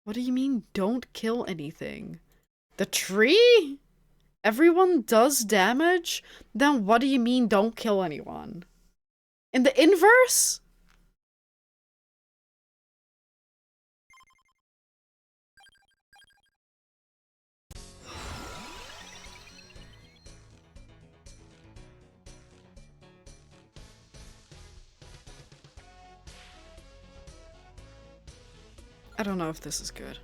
What do you mean don't kill anything? The tree? Everyone does damage? Then what do you mean don't kill anyone? In the inverse? I don't know if this is good.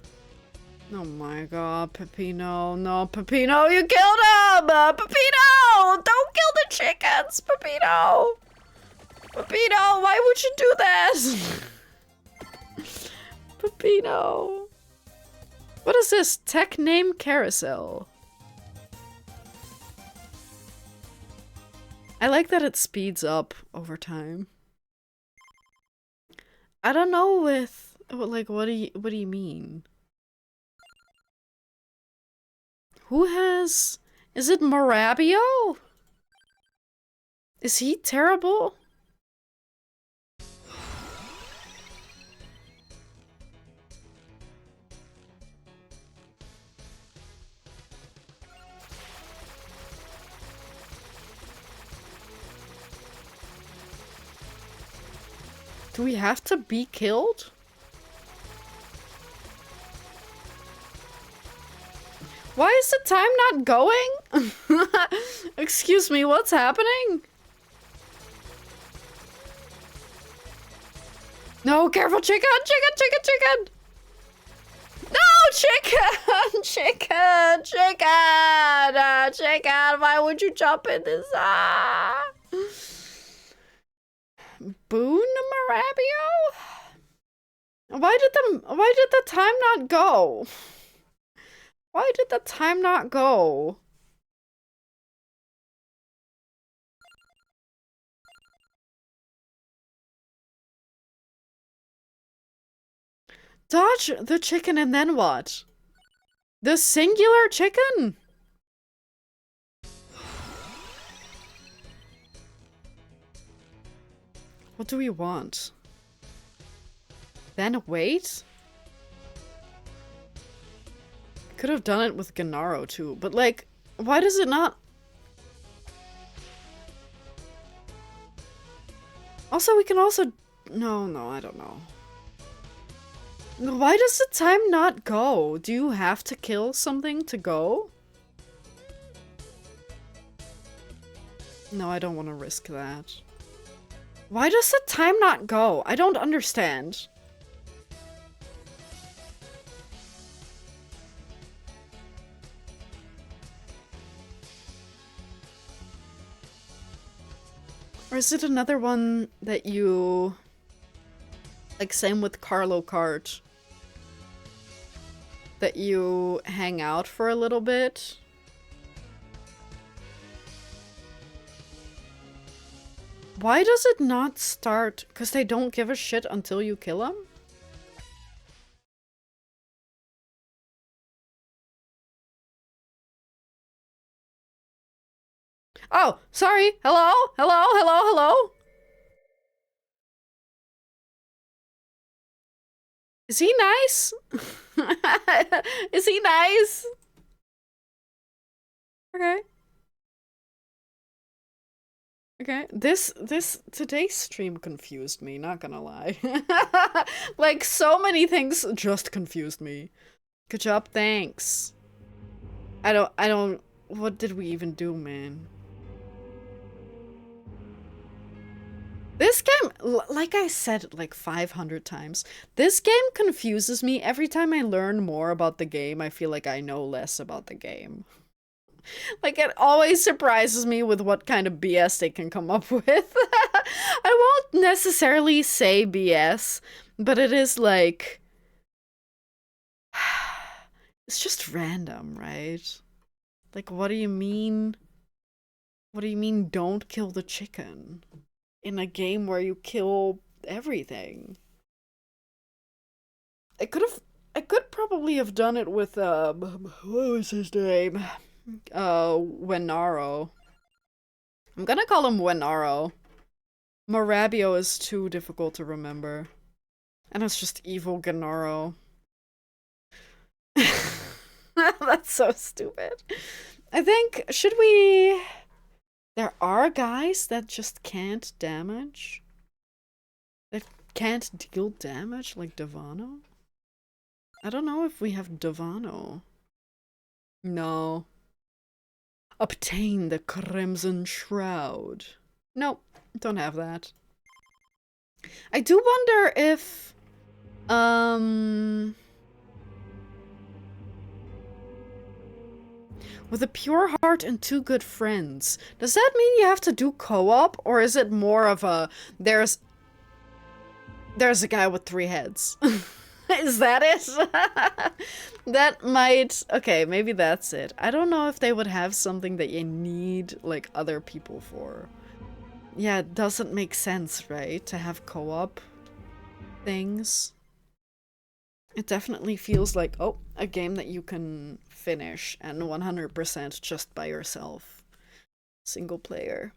Oh my god, Peppino. No, Peppino, you killed him! Peppino! Don't kill the chickens, Peppino! Peppino, why would you do this? Peppino. What is this? Tech name carousel. I like that it speeds up over time. I don't know with... Like, what do you mean? Who has... Is it Morabio? Is he terrible? Do we have to be killed? Why is the time not going? Excuse me, what's happening? No, careful, chicken! Chicken, chicken, chicken! No, chicken! Chicken! Chicken! Chicken! Why would you jump in this? Boone Marabio? Why did the time not go? Why did the time not go? Dodge the chicken and then what? The singular chicken? What do we want? Then wait? Could have done it with Gennaro too, but like, why does it not? Also, we can also... No, I don't know. Why does the time not go? Do you have to kill something to go? No, I don't want to risk that. Why does the time not go? I don't understand. is it another one that you... Like, same with Carlo Kart. That you hang out for a little bit? Why does it not start? Because they don't give a shit until you kill them? Oh, sorry. Hello? Hello? Hello? Hello? Is he nice? Is he nice? Okay. Okay. Today's stream confused me, not gonna lie. Like, so many things just confused me. Good job, thanks. I don't, what did we even do, man? This game, like I said like 500 times, this game confuses me. Every time I learn more about the game, I feel like I know less about the game. Like, it always surprises me with what kind of BS they can come up with. I won't necessarily say BS, but it is like... It's just random, right? Like, what do you mean? What do you mean don't kill the chicken? In a game where you kill everything. I could probably have done it with, what was his name? Wenaro. I'm gonna call him Wenaro. Marabio is too difficult to remember. And it's just evil Gennaro. That's so stupid. I think, should we... There are guys that just can't damage? That can't deal damage, like Devano? I don't know if we have Devano. No. Obtain the Crimson Shroud. Nope, don't have that. I do wonder if... With a pure heart and two good friends. Does that mean you have to do co-op? Or is it more of a... There's a guy with 3 heads. Is that it? That might... Okay, maybe that's it. I don't know if they would have something that you need, like, other people for. Yeah, it doesn't make sense, right? To have co-op things. It definitely feels like, oh, a game that you can finish and 100% just by yourself. Single player.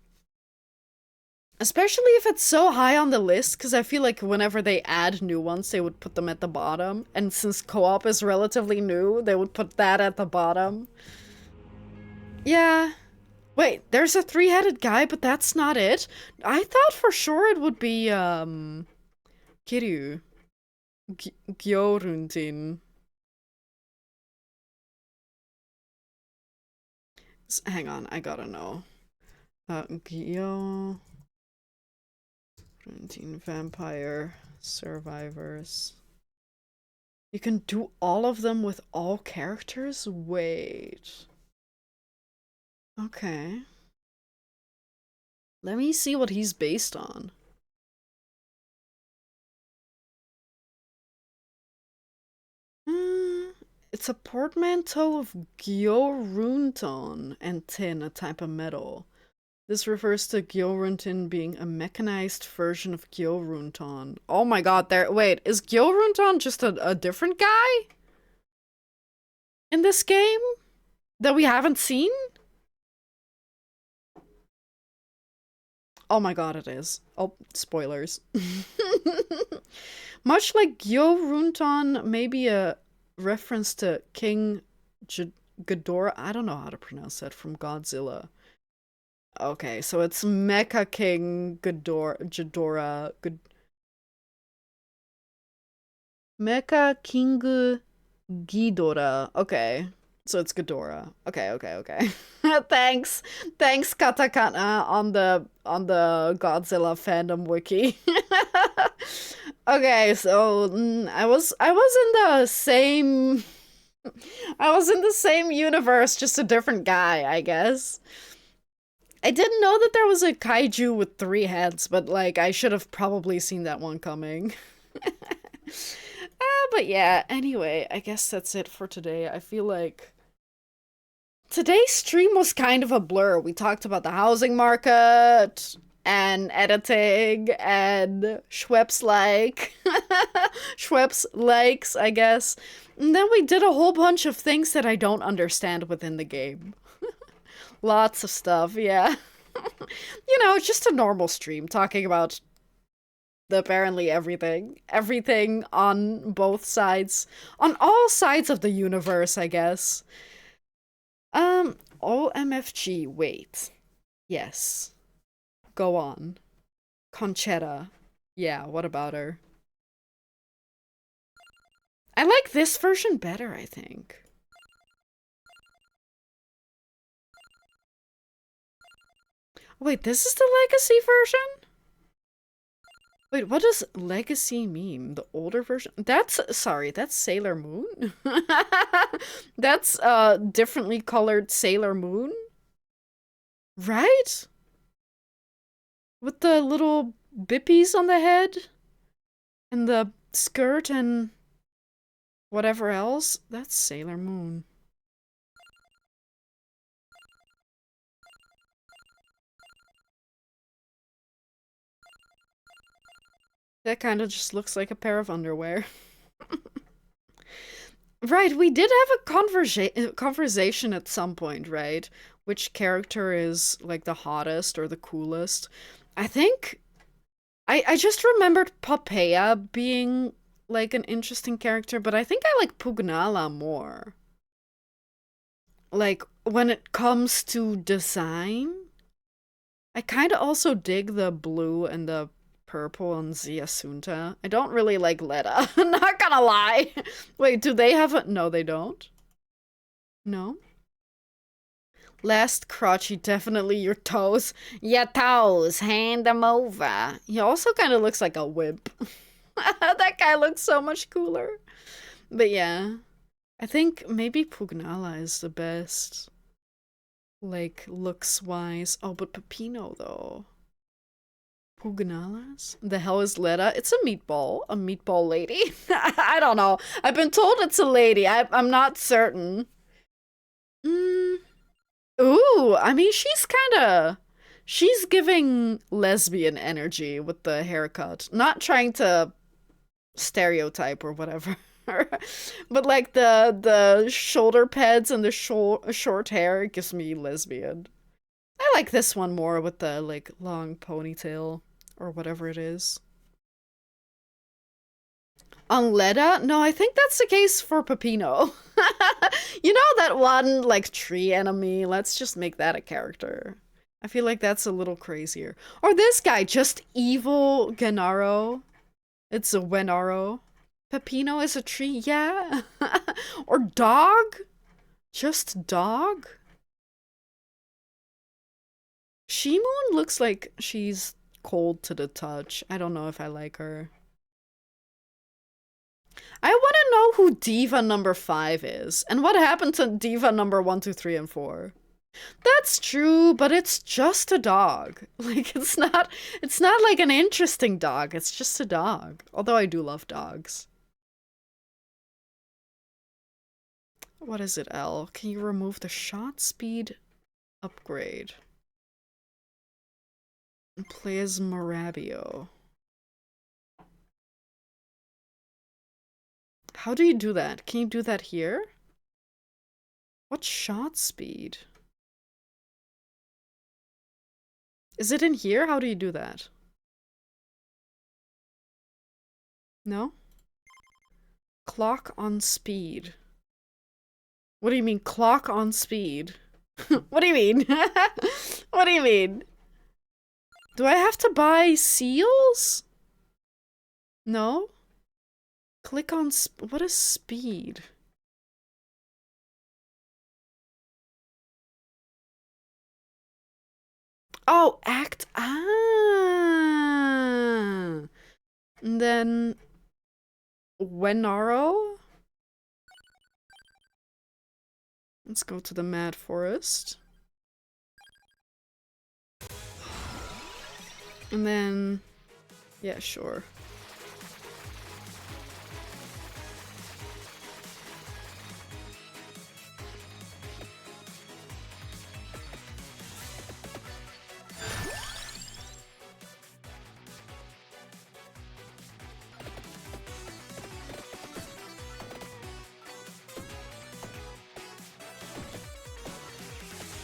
Especially if it's so high on the list, because I feel like whenever they add new ones, they would put them at the bottom. And since co-op is relatively new, they would put that at the bottom. Yeah. Wait, there's a 3-headed guy, but that's not it? I thought for sure it would be, Kiryu. Gyoruntin. Hang on, I gotta know. Gyoruntin Vampire Survivors. You can do all of them with all characters? Wait. Okay. Let me see what he's based on. It's a portmanteau of Gyorunton and tin, a type of metal. This refers to Gyorunton being a mechanized version of Gyorunton. Oh my god, wait, is Gyorunton just a different guy? In this game? That we haven't seen? Oh my god, it is. Oh, spoilers. Much like Gyorunton, maybe a reference to King Ghidorah. I don't know how to pronounce that, from Godzilla. Okay, so it's Mecha King Ghidorah. Mecha King Ghidorah. Okay. So it's Ghidorah. Okay. Thanks, Katakana on the Godzilla fandom wiki. Okay, so I was in the same universe, just a different guy, I guess. I didn't know that there was a kaiju with 3 heads, but like I should have probably seen that one coming. But yeah, anyway, I guess that's it for today. I feel like today's stream was kind of a blur. We talked about the housing market and editing and Schweppes like Schweppes likes, I guess. And then we did a whole bunch of things that I don't understand within the game. Lots of stuff, yeah. You know, just a normal stream talking about apparently everything. Everything on both sides. On all sides of the universe, I guess. OMFG, wait. Yes. Go on. Conchetta. Yeah, what about her? I like this version better, I think. Wait, this is the legacy version? Wait, what does legacy mean? The older version? That's, sorry, that's Sailor Moon? That's, differently colored Sailor Moon? Right? With the little bippies on the head? And the skirt and whatever else? That's Sailor Moon. That kind of just looks like a pair of underwear. Right, we did have a conversation at some point, right? Which character is like the hottest or the coolest? I think I just remembered Popea being like an interesting character, but I think I like Pugnala more. Like when it comes to design, I kind of also dig the blue and the purple on Ziasunta. I don't really like Letta. Not gonna lie. Wait, do they have a... No, they don't. No? Last crotchy, definitely your toes. Your toes, hand them over. He also kind of looks like a wimp. That guy looks so much cooler. But yeah, I think maybe Pugnala is the best. Like, looks-wise. Oh, but Pepino, though. Pugnalas? The hell is Letta? It's a meatball lady. I don't know. I've been told it's a lady. I'm not certain. Mm. Ooh, I mean, she's giving lesbian energy with the haircut. Not trying to stereotype or whatever. But like the shoulder pads and the short hair gives me lesbian. I like this one more with the like long ponytail or whatever it is. On Leda? No, I think that's the case for Pepino. You know that one like tree enemy? Let's just make that a character. I feel like that's a little crazier. Or this guy, just evil Gennaro. It's a Wenaro. Pepino is a tree, yeah. Or dog? Just dog? Shimoon looks like she's cold to the touch. I don't know if I like her. I want to know who Diva number 5 is, and what happened to Diva number 1, 2, 3, and 4. That's true, but it's just a dog. Like, it's not like an interesting dog, it's just a dog. Although I do love dogs. What is it, L? Can you remove the shot speed upgrade? Plasmarabio. How do you do that? Can you do that here? What shot speed? Is it in here? How do you do that? No? Clock on speed. What do you mean, clock on speed? What do you mean? What do you mean? Do I have to buy seals? No? Click on what is speed? Oh, act. Ah. And then Wenaro. Let's go to the Mad Forest. And then, yeah, sure.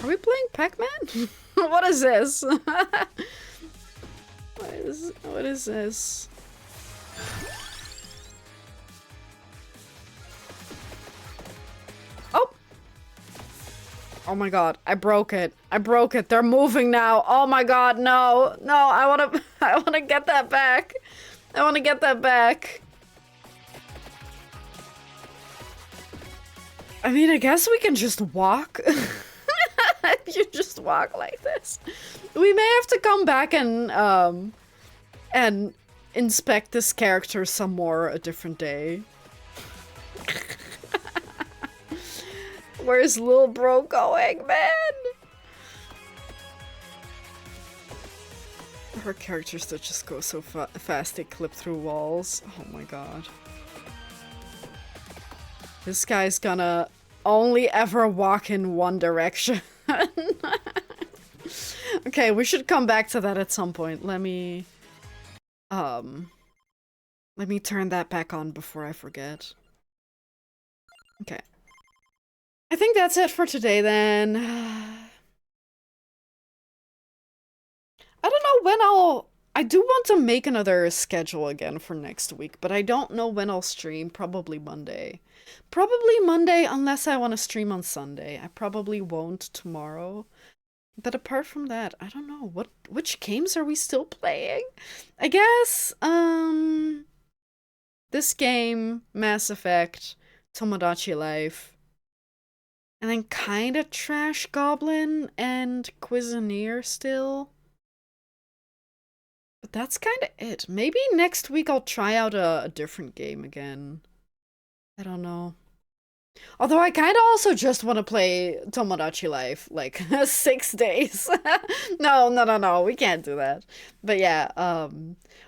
Are we playing Pac-Man? What is this? What is this? Oh! Oh my god, I broke it. I broke it. They're moving now. Oh my god, no. No, I wanna get that back. I wanna get that back. I mean, I guess we can just walk. You just walk like this. We may have to come back and inspect this character some more a different day. Where's Lil Bro going, man? Her characters that just go so fast they clip through walls. Oh my god. This guy's gonna only ever walk in one direction. Okay, we should come back to that at some point. Let me turn that back on before I forget. Okay. I think that's it for today then. I don't know when I do want to make another schedule again for next week, but I don't know when I'll stream. Probably Monday. Probably Monday unless I want to stream on Sunday. I probably won't tomorrow. But apart from that, I don't know. Which games are we still playing? I guess, this game, Mass Effect, Tomodachi Life, and then kinda Trash Goblin and Cuisinier still. But that's kinda it. Maybe next week I'll try out a different game again. I don't know. Although I kinda also just want to play Tomodachi Life, like, 6 days. No, we can't do that. But yeah,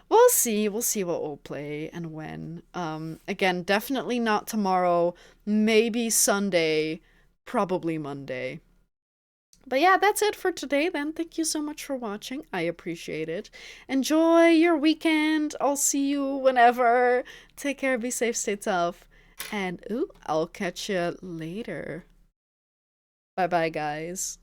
we'll see what we'll play and when. Again, definitely not tomorrow, maybe Sunday, probably Monday. But yeah, that's it for today then. Thank you so much for watching. I appreciate it. Enjoy your weekend. I'll see you whenever. Take care, be safe, stay tough. And ooh, I'll catch you later. Bye bye, guys.